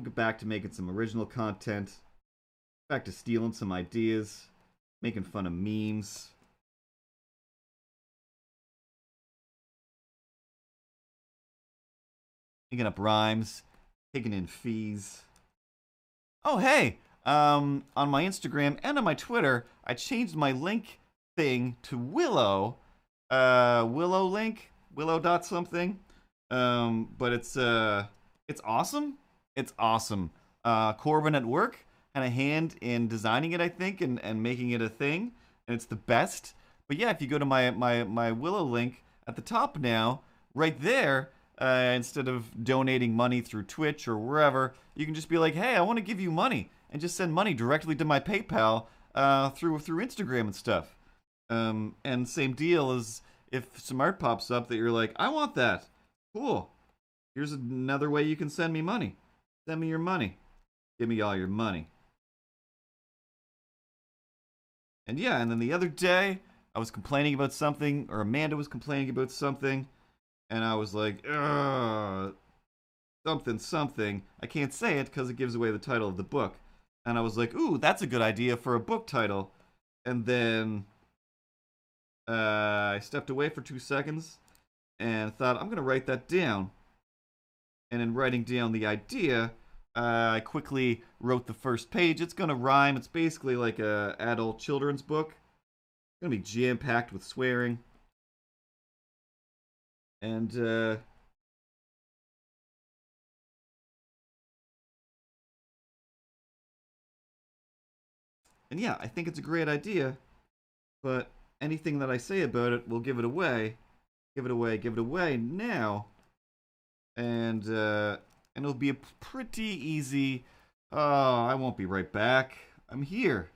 get back to making some original content. Back to stealing some ideas, making fun of memes. Picking up rhymes, taking in fees. Oh, hey! On my Instagram and on my Twitter, I changed my link thing to Willow. Willow link? Willow dot something. But it's awesome. It's awesome. Corbin at work had a hand in designing it, I think, and making it a thing. And it's the best. But yeah, if you go to my Willow link at the top now, right there, instead of donating money through Twitch or wherever, you can just be like, hey, I want to give you money, and just send money directly to my PayPal through Instagram and stuff. And same deal as if some art pops up that you're like, I want that. Cool. Here's another way you can send me money. Send me your money. Give me all your money. And yeah, and then the other day, I was complaining about something, or Amanda was complaining about something, and I was like, something. I can't say it because it gives away the title of the book. And I was like, ooh, that's a good idea for a book title. And then I stepped away for 2 seconds and thought, I'm going to write that down. And in writing down the idea, I quickly wrote the first page. It's going to rhyme. It's basically like a adult children's book. It's going to be jam-packed with swearing. And, yeah, I think it's a great idea. But anything that I say about it will give it away. Give it away, give it away now. And it'll be a pretty easy... Oh, I won't be right back. I'm here.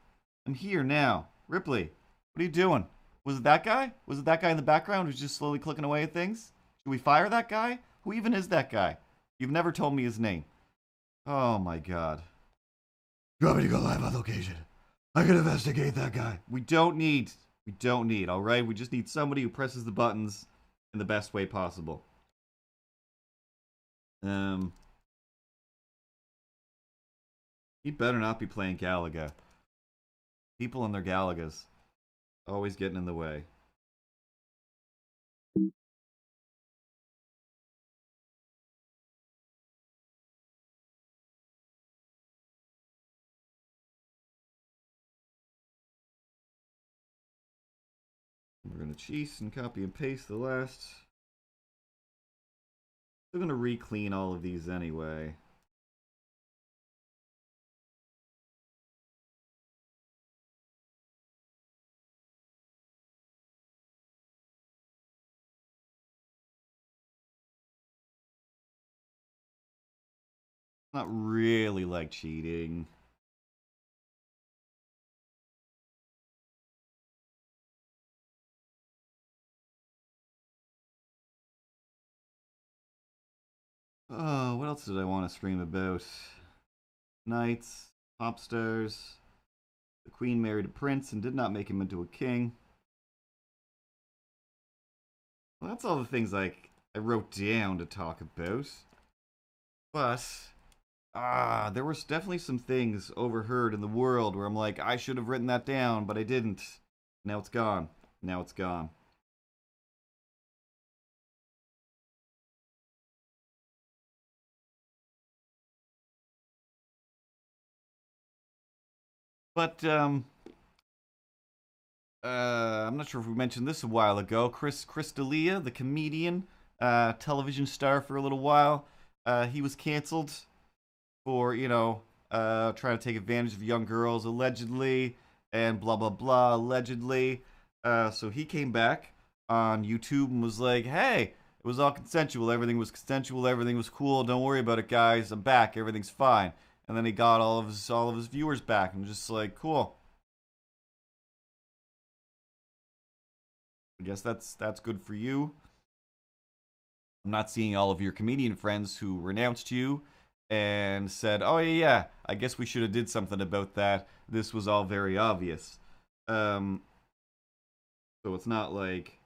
I'm here now. Ripley, what are you doing? Was it that guy? Was it that guy in the background who's just slowly clicking away at things? Should we fire that guy? Who even is that guy? You've never told me his name. Oh my god. You want me to go live on location? I can investigate that guy. We don't need, alright? We just need somebody who presses the buttons in the best way possible. He better not be playing Galaga. People and their Galagas. Always getting in the way. We're gonna cheese and copy and paste the last. We're gonna re-clean all of these anyway. Not really like cheating. Oh, what else did I want to stream about? Knights, pop stars. The queen married a prince and did not make him into a king. Well, that's all the things I wrote down to talk about. But, there was definitely some things overheard in the world where I'm like, I should have written that down, but I didn't. Now it's gone. Now it's gone. But, I'm not sure if we mentioned this a while ago. Chris D'Elia, the comedian, television star for a little while, he was canceled for, you know, trying to take advantage of young girls, allegedly, and blah, blah, blah, allegedly. So he came back on YouTube and was like, hey, it was all consensual. Everything was consensual. Everything was cool. Don't worry about it, guys. I'm back. Everything's fine. And then he got all of his viewers back and just like, cool. I guess that's good for you. I'm not seeing all of your comedian friends who renounced you and said, oh yeah, I guess we should have did something about that. This was all very obvious. So it's not like,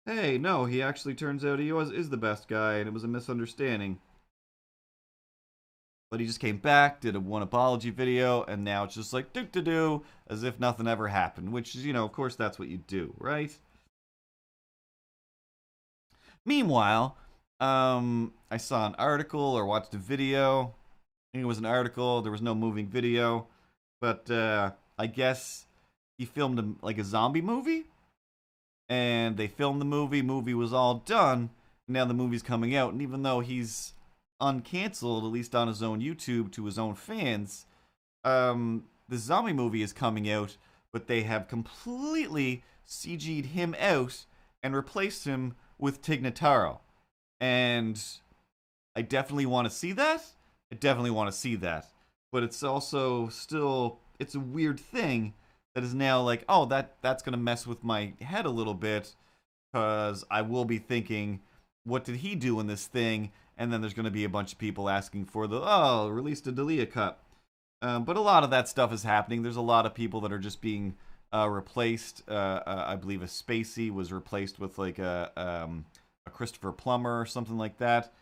hey, no, he actually turns out he is the best guy and it was a misunderstanding. But he just came back, did one apology video, and now it's just like do as if nothing ever happened, which is, you know, of course that's what you do, right? Meanwhile, I saw an article or watched a video. I think it was an article. There was no moving video, but I guess he filmed like a zombie movie, and they filmed the movie. Movie was all done. Now the movie's coming out, and even though he's uncanceled, at least on his own YouTube to his own fans, the zombie movie is coming out, but they have completely CG'd him out and replaced him with Tig Notaro. And I definitely want to see that. I definitely want to see that. But it's also still, it's a weird thing that is now like, oh, that's going to mess with my head a little bit, because I will be thinking, what did he do in this thing? And then there's going to be a bunch of people asking for the, oh, release the D'Elia cut. But a lot of that stuff is happening. There's a lot of people that are just being replaced. I believe a Spacey was replaced with like a Christopher Plummer or something like that.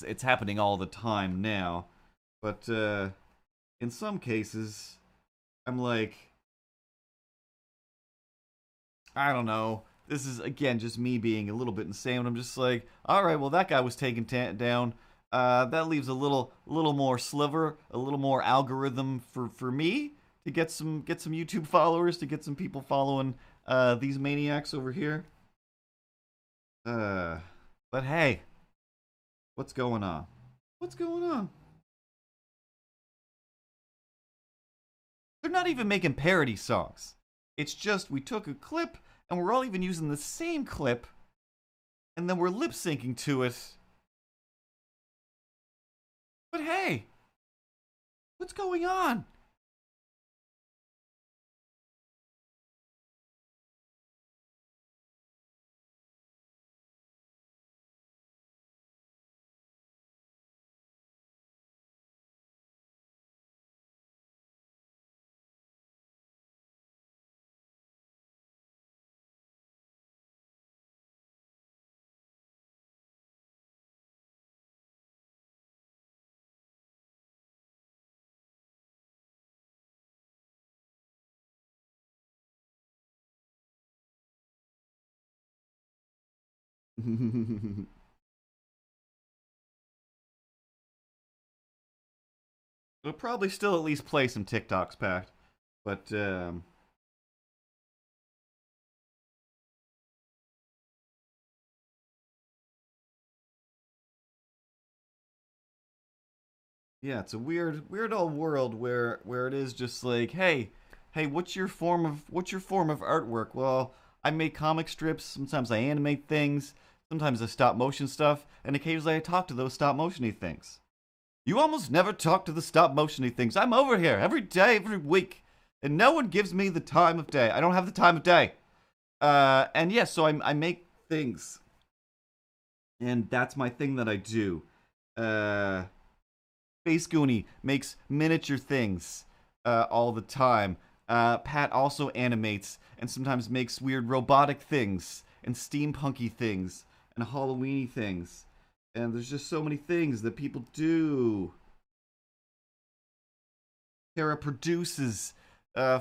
It's happening all the time now. But in some cases, I'm like, I don't know. This is again just me being a little bit insane. I'm just like, all right, well that guy was taken down. That leaves a little more sliver, a little more algorithm for me to get some YouTube followers, to get some people following these maniacs over here. Uh, but hey, what's going on? What's going on? They're not even making parody songs. It's just we took a clip and we're all even using the same clip and then we're lip syncing to it. But hey, what's going on? We'll probably still at least play some TikToks, Pact. But yeah, it's a weird old world where it is just like, hey, what's your form of artwork? Well, I make comic strips. Sometimes I animate things. Sometimes I stop motion stuff, and occasionally I talk to those stop motiony things. You almost never talk to the stop motiony things. I'm over here every day, every week, and no one gives me the time of day. I don't have the time of day. And yes, so I make things, and that's my thing that I do. Uh, Space Goonie makes miniature things all the time. Pat also animates and sometimes makes weird robotic things and steampunky things and Halloweeny things. And there's just so many things that people do. Kara produces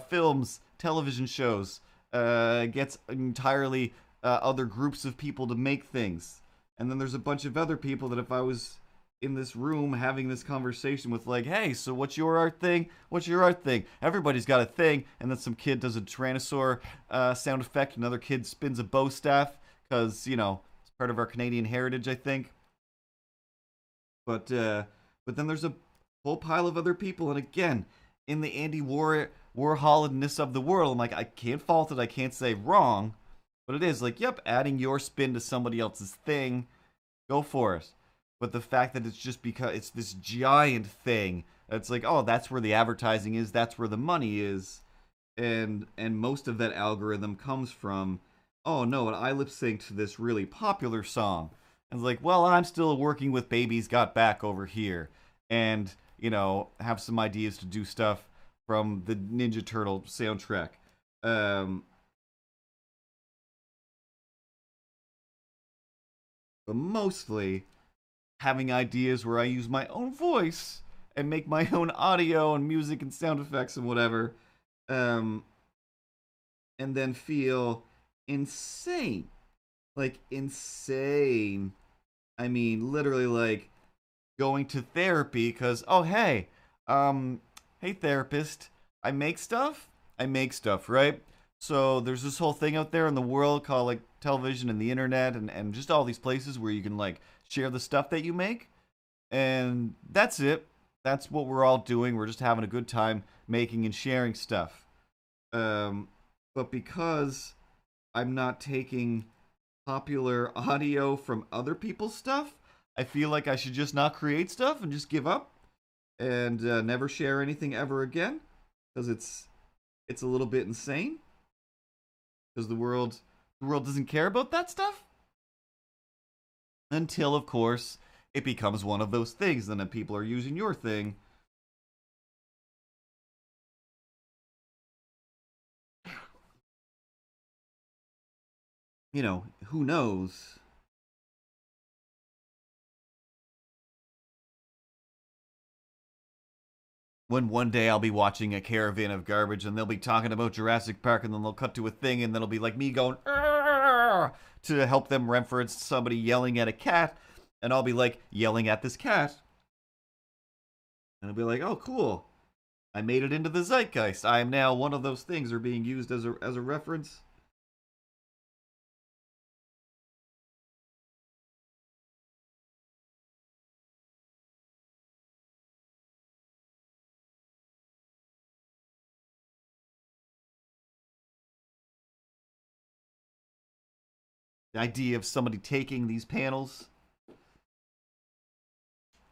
films, television shows, gets entirely other groups of people to make things. And then there's a bunch of other people that if I was in this room having this conversation with like, hey, so what's your art thing? What's your art thing? Everybody's got a thing. And then some kid does a Tyrannosaur sound effect. Another kid spins a bow staff because, it's part of our Canadian heritage, I think. But then there's a whole pile of other people. And again, in the Andy Warholness of the world, I'm like, I can't fault it. I can't say wrong. But it is like, yep, adding your spin to somebody else's thing. Go for it. But the fact that it's just because it's this giant thing, it's like, oh, that's where the advertising is, that's where the money is, and most of that algorithm comes from, oh no, and I lip sync to this really popular song. And it's like, well, I'm still working with Baby's Got Back over here, and have some ideas to do stuff from the Ninja Turtle soundtrack. Um, but mostly having ideas where I use my own voice and make my own audio and music and sound effects and whatever, um, and then feel insane. Like, insane. I mean, literally, like, going to therapy because, oh, hey, therapist, I make stuff? I make stuff, right? So there's this whole thing out there in the world called, like, television and the internet and just all these places where you can, like, share the stuff that you make. And that's it. That's what we're all doing. We're just having a good time making and sharing stuff. Um, but because I'm not taking popular audio from other people's stuff, I feel like I should just not create stuff and just give up and never share anything ever again because it's a little bit insane because the world doesn't care about that stuff until of course it becomes one of those things and then people are using your thing. Who knows. when one day I'll be watching a caravan of garbage and they'll be talking about Jurassic Park and then they'll cut to a thing and then it'll be like me going "Arr!" to help them reference somebody yelling at a cat, and I'll be like yelling at this cat, and I'll be like, oh cool, I made it into the zeitgeist. I am now one of those things are being used as a reference. The idea of somebody taking these panels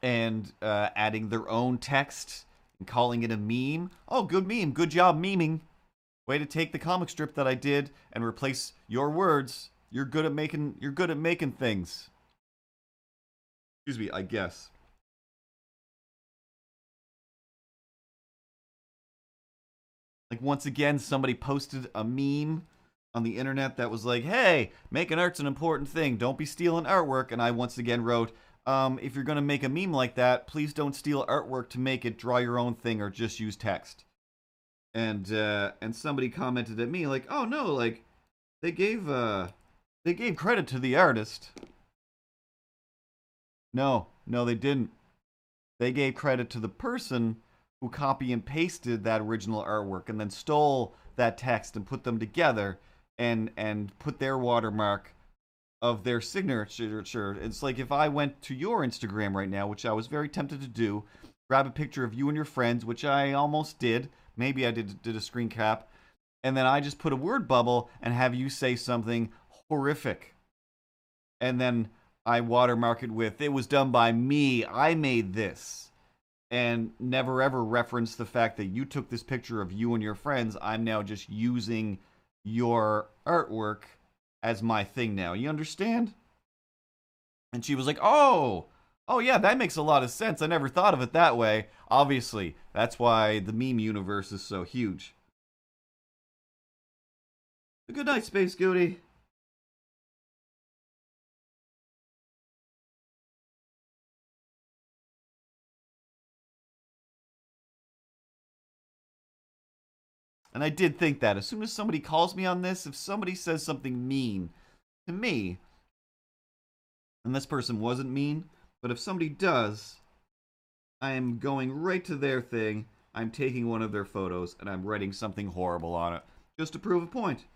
and adding their own text and calling it a meme. Oh, good meme. Good job meming. Way to take the comic strip that I did and replace your words. You're good at making things. Excuse me, I guess. Like once again, somebody posted a meme on the internet that was like, "Hey, making art's an important thing. Don't be stealing artwork." And I once again wrote, "If you're gonna make a meme like that, please don't steal artwork to make it. Draw your own thing or just use text." And somebody commented at me like, "Oh no, like they gave credit to the artist." No, no, they didn't. They gave credit to the person who copy and pasted that original artwork and then stole that text and put them together and put their watermark of their signature. It's like if I went to your Instagram right now, which I was very tempted to do, grab a picture of you and your friends, which I almost did. Maybe I did a screen cap, and then I just put a word bubble and have you say something horrific. And then I watermark it with, "It was done by me. I made this." And never ever reference the fact that you took this picture of you and your friends. I'm now just using your artwork as my thing now. You understand? And she was like, oh yeah, that makes a lot of sense. I never thought of it that way." Obviously, that's why the meme universe is so huge. Good night, Space Goody. And I did think that as soon as somebody calls me on this, if somebody says something mean to me, and this person wasn't mean, but if somebody does, I am going right to their thing, I'm taking one of their photos, and I'm writing something horrible on it, just to prove a point.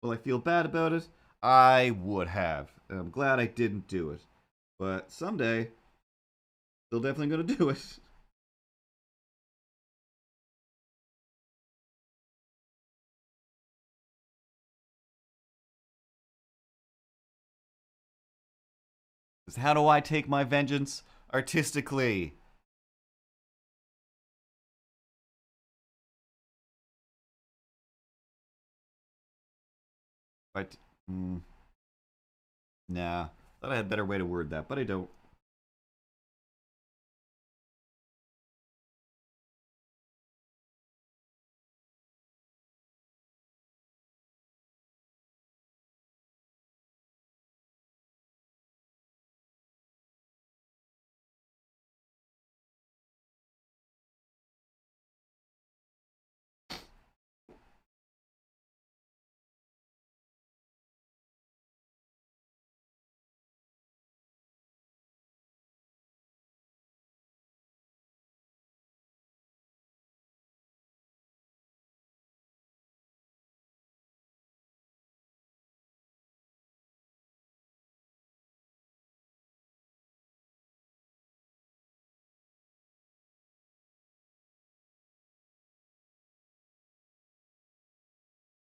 Will I feel bad about it? I would have. And I'm glad I didn't do it. But someday, still definitely going to do it. How do I take my vengeance? Artistically. But, nah. Thought I had a better way to word that, but I don't.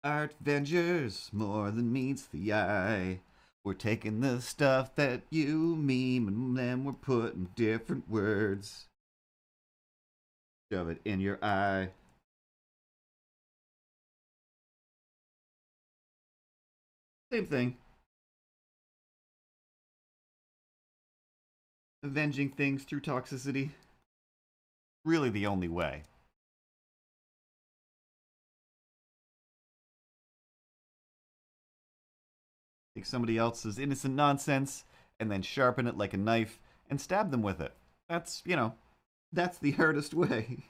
Art Vengers, more than meets the eye. We're taking the stuff that you meme and then we're putting different words. Shove it in your eye. Same thing. Avenging things through toxicity. Really the only way. Take somebody else's innocent nonsense and then sharpen it like a knife and stab them with it. That's, that's the hardest way.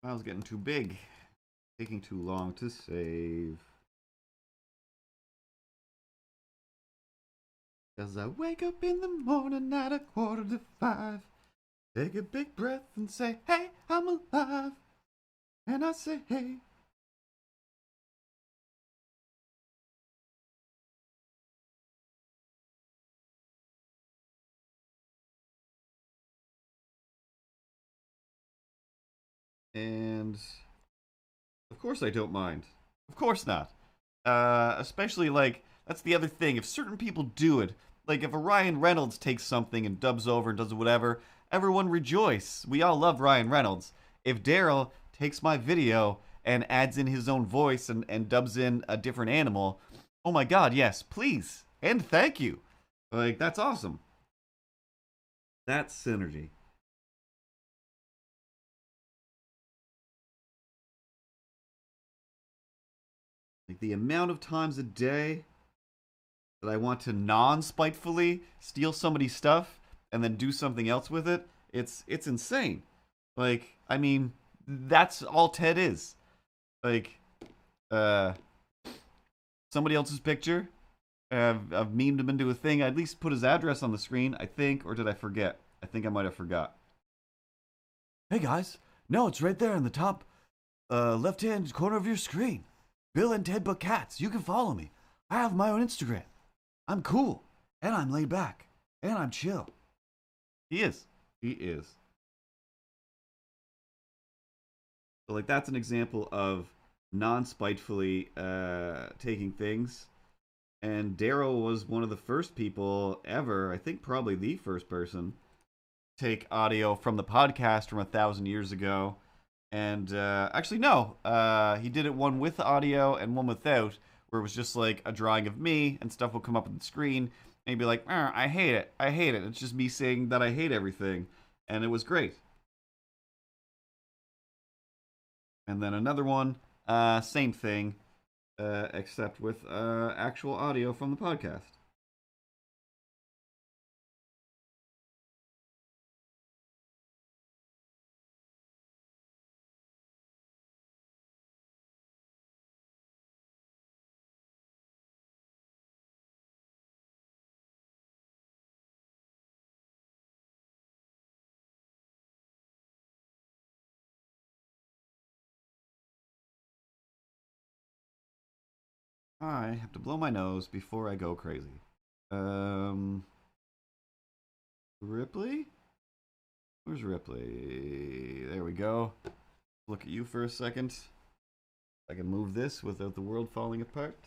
File's getting too big. Taking too long to save. As I wake up in the morning at 4:45, take a big breath and say, hey, I'm alive. And I say, hey. And of course I don't mind. Of course not. Especially, like, that's the other thing. If certain people do it, like if a Ryan Reynolds takes something and dubs over and does whatever, everyone rejoice. We all love Ryan Reynolds. If Daryl takes my video and adds in his own voice and dubs in a different animal, oh my god, yes, please. And thank you. Like, that's awesome. That's synergy. Like, the amount of times a day that I want to non-spitefully steal somebody's stuff and then do something else with it, it's insane. Like, I mean, that's all Ted is. Like, uh, somebody else's picture. I've memed him into a thing. I at least put his address on the screen, I think, or did I forget? I think I might have forgot. Hey guys, no, it's right there in the top left-hand corner of your screen. Bill and Ted Book Cats. You can follow me. I have my own Instagram. I'm cool, and I'm laid back, and I'm chill. He is. He is. So, like, that's an example of non-spitefully taking things. And Daryl was one of the first people ever, I think probably the first person, take audio from the podcast from 1,000 years ago. And actually, no, he did it one with audio and one without, where it was just like a drawing of me and stuff will come up on the screen. And he'd be like, I hate it. I hate it. It's just me saying that I hate everything. And it was great. And then another one, same thing, except with actual audio from the podcast. I have to blow my nose before I go crazy. Ripley? Where's Ripley? There we go. Look at you for a second. I can move this without the world falling apart.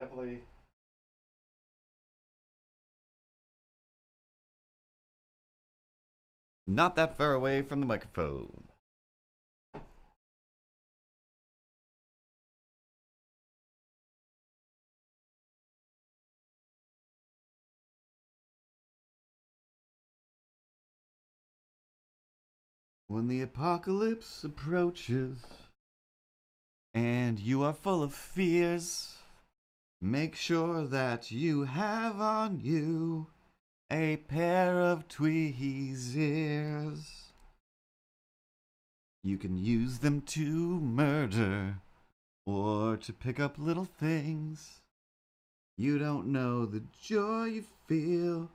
Definitely. Not that far away from the microphone. When the apocalypse approaches and you are full of fears, make sure that you have on you a pair of tweezers. You can use them to murder or to pick up little things. You don't know the joy you feel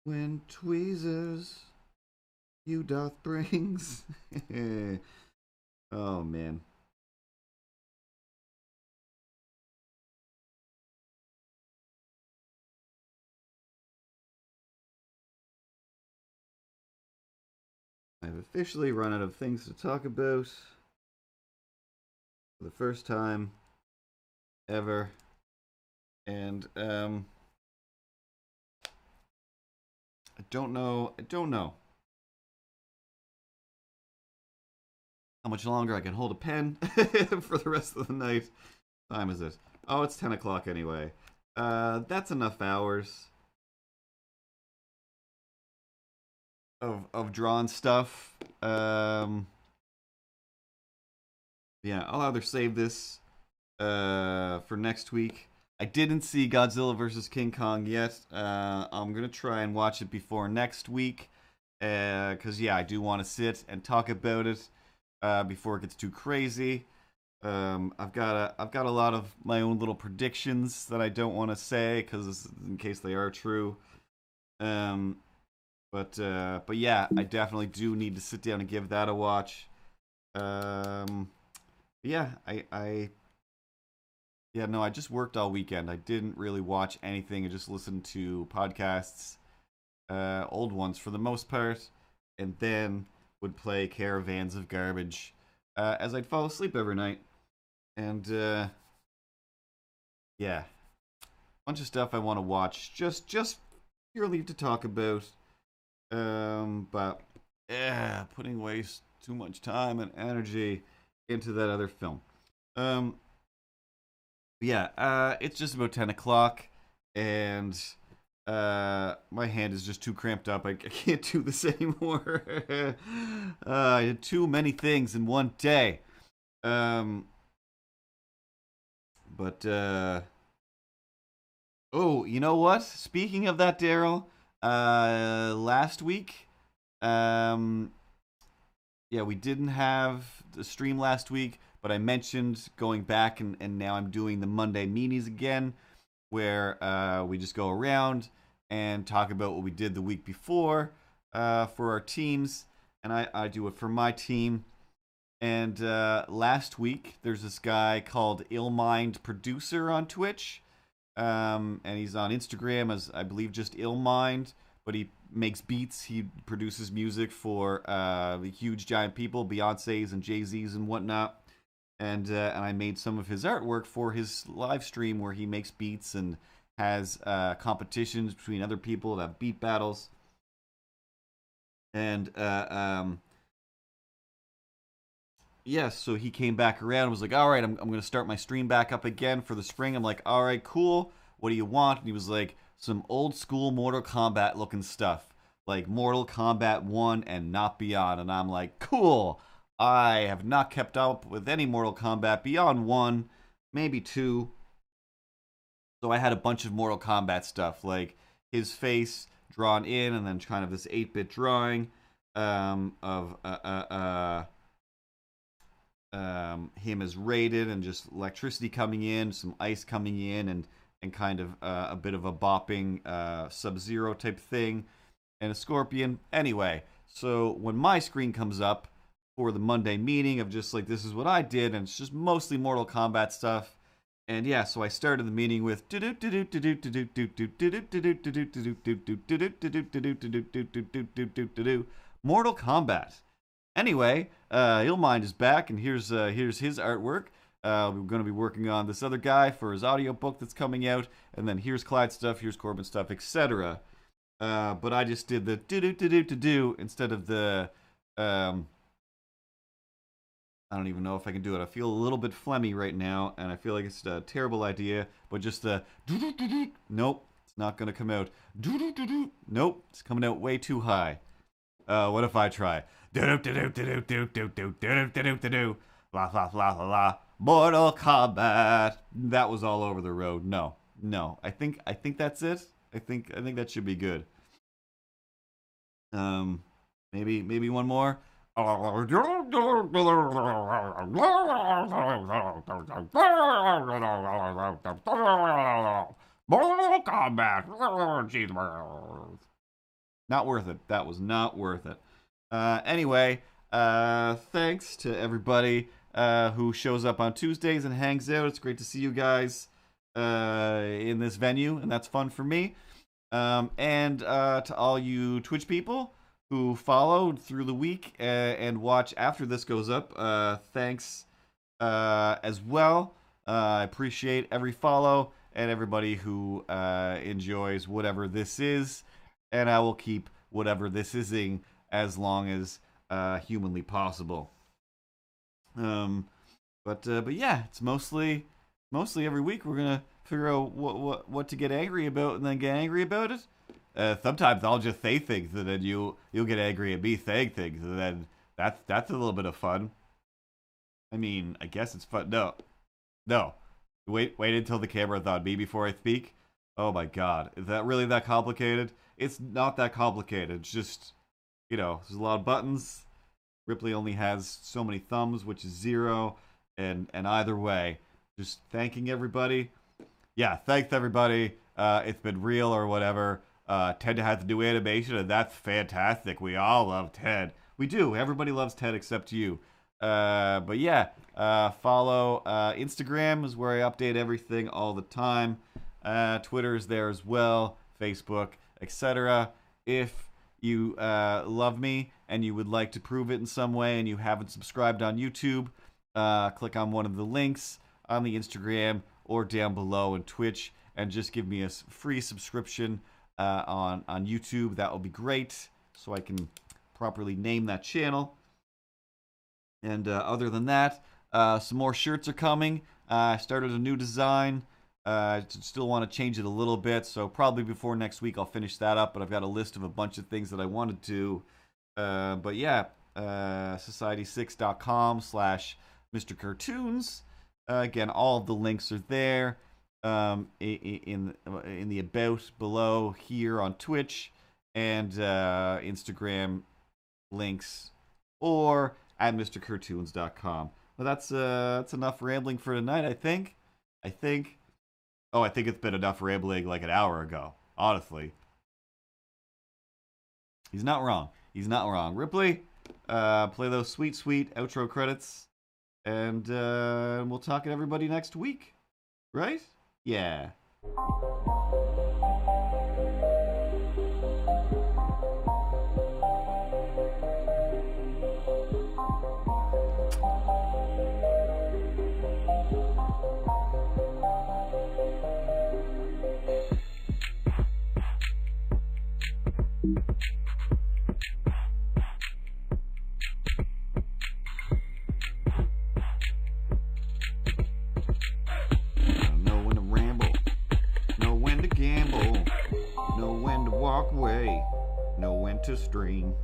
when tweezers you doth brings. Oh man. I've officially run out of things to talk about for the first time ever. And I don't know how much longer I can hold a pen for the rest of the night. What time is it? Oh, it's 10 o'clock anyway. That's enough hours of drawn stuff. Yeah, I'll either save this for next week. I didn't see Godzilla vs. King Kong yet. I'm gonna try and watch it before next week, cause yeah, I do want to sit and talk about it before it gets too crazy. I've got a lot of my own little predictions that I don't want to say, cause in case they are true. Um, but yeah, I definitely do need to sit down and give that a watch. Um, yeah, yeah, no, I just worked all weekend. I didn't really watch anything. I just listened to podcasts, old ones for the most part, and then would play Caravans of Garbage as I'd fall asleep every night. And yeah, bunch of stuff I want to watch, just purely to talk about. But yeah, putting waste too much time and energy into that other film. Um, yeah, it's just about 10 o'clock, and my hand is just too cramped up. I can't do this anymore. I did too many things in one day. Um, but oh, you know what? Speaking of that, Daryl, last week, um, yeah, we didn't have the stream last week, but I mentioned going back, and now I'm doing the Monday meetings again, where we just go around and talk about what we did the week before for our teams, and I do it for my team. And last week, there's this guy called Illmind Producer on Twitch, and he's on Instagram as I believe just Illmind, but he makes beats. He produces music for the huge giant people, Beyonce's and Jay-Z's and whatnot. And I made some of his artwork for his live stream where he makes beats and has competitions between other people that have beat battles. And yes, so he came back around and was like, all right, I'm going to start my stream back up again for the spring. I'm like, all right, cool. What do you want? And he was like, some old school Mortal Kombat looking stuff, like Mortal Kombat 1 and not beyond. And I'm like, cool. I have not kept up with any Mortal Kombat beyond 1, maybe 2. So I had a bunch of Mortal Kombat stuff, like his face drawn in and then kind of this 8-bit drawing of him as rated and just electricity coming in, some ice coming in, and kind of a bit of a bopping Sub-Zero type thing, and a scorpion. Anyway, so when my screen comes up for the Monday meeting of just like, this is what I did, and it's just mostly Mortal Kombat stuff. And yeah, so I started the meeting with Mortal Kombat. Anyway, Illmind is back, and here's his artwork. We're going to be working on this other guy for his audiobook that's coming out, and then here's Clyde's stuff, here's Corbin's stuff, etc. But I just did the do instead of the I don't even know if I can do it. I feel a little bit phlegmy right now, and I feel like it's a terrible idea. But just the nope, it's not gonna come out. Nope, it's coming out way too high. What if I try? La la la la la. Mortal Kombat. That was all over the road. No, no. I think that's it. I think that should be good. Maybe one more. Mortal Kombat. Not worth it. That was not worth it. Anyway, Thanks to everybody who shows up on Tuesdays and hangs out. It's great to see you guys in this venue, and that's fun for me. And to all you Twitch people who followed through the week and watch after this goes up, thanks as well. I appreciate every follow and everybody who enjoys whatever this is, and I will keep whatever this is-ing as long as humanly possible. But yeah, it's mostly every week we're gonna figure out what to get angry about and then get angry about it. Sometimes I'll just say things and then you'll get angry at me saying things, and then that's a little bit of fun. I mean, I guess it's fun. No. Wait until the camera's on me before I speak. Oh my god, is that really that complicated? It's not that complicated. It's just, there's a lot of buttons. Ripley only has so many thumbs, which is 0. And either way, just thanking everybody. Yeah, thanks everybody. It's been real or whatever. Ted has to do animation, and that's fantastic. We all love Ted. We do. Everybody loves Ted except you. But yeah, follow Instagram is where I update everything all the time. Twitter is there as well. Facebook, etc. If you love me and you would like to prove it in some way and you haven't subscribed on YouTube, click on one of the links on the Instagram or down below in Twitch and just give me a free subscription on YouTube. That will be great, so I can properly name that channel. And other than that, some more shirts are coming. I started a new design. I still want to change it a little bit, so probably before next week I'll finish that up, but I've got a list of a bunch of things that I wanted to. But yeah, society6.com/Mr. Cartoons. Again, all of the links are there in the about below here on Twitch, and Instagram links, or at MrCartoons.com. Well, that's enough rambling for tonight, I think. Oh, I think it's been enough rambling like an hour ago, honestly. He's not wrong. Ripley, play those sweet, sweet outro credits, and we'll talk to everybody next week, right? Yeah. Know when to stream.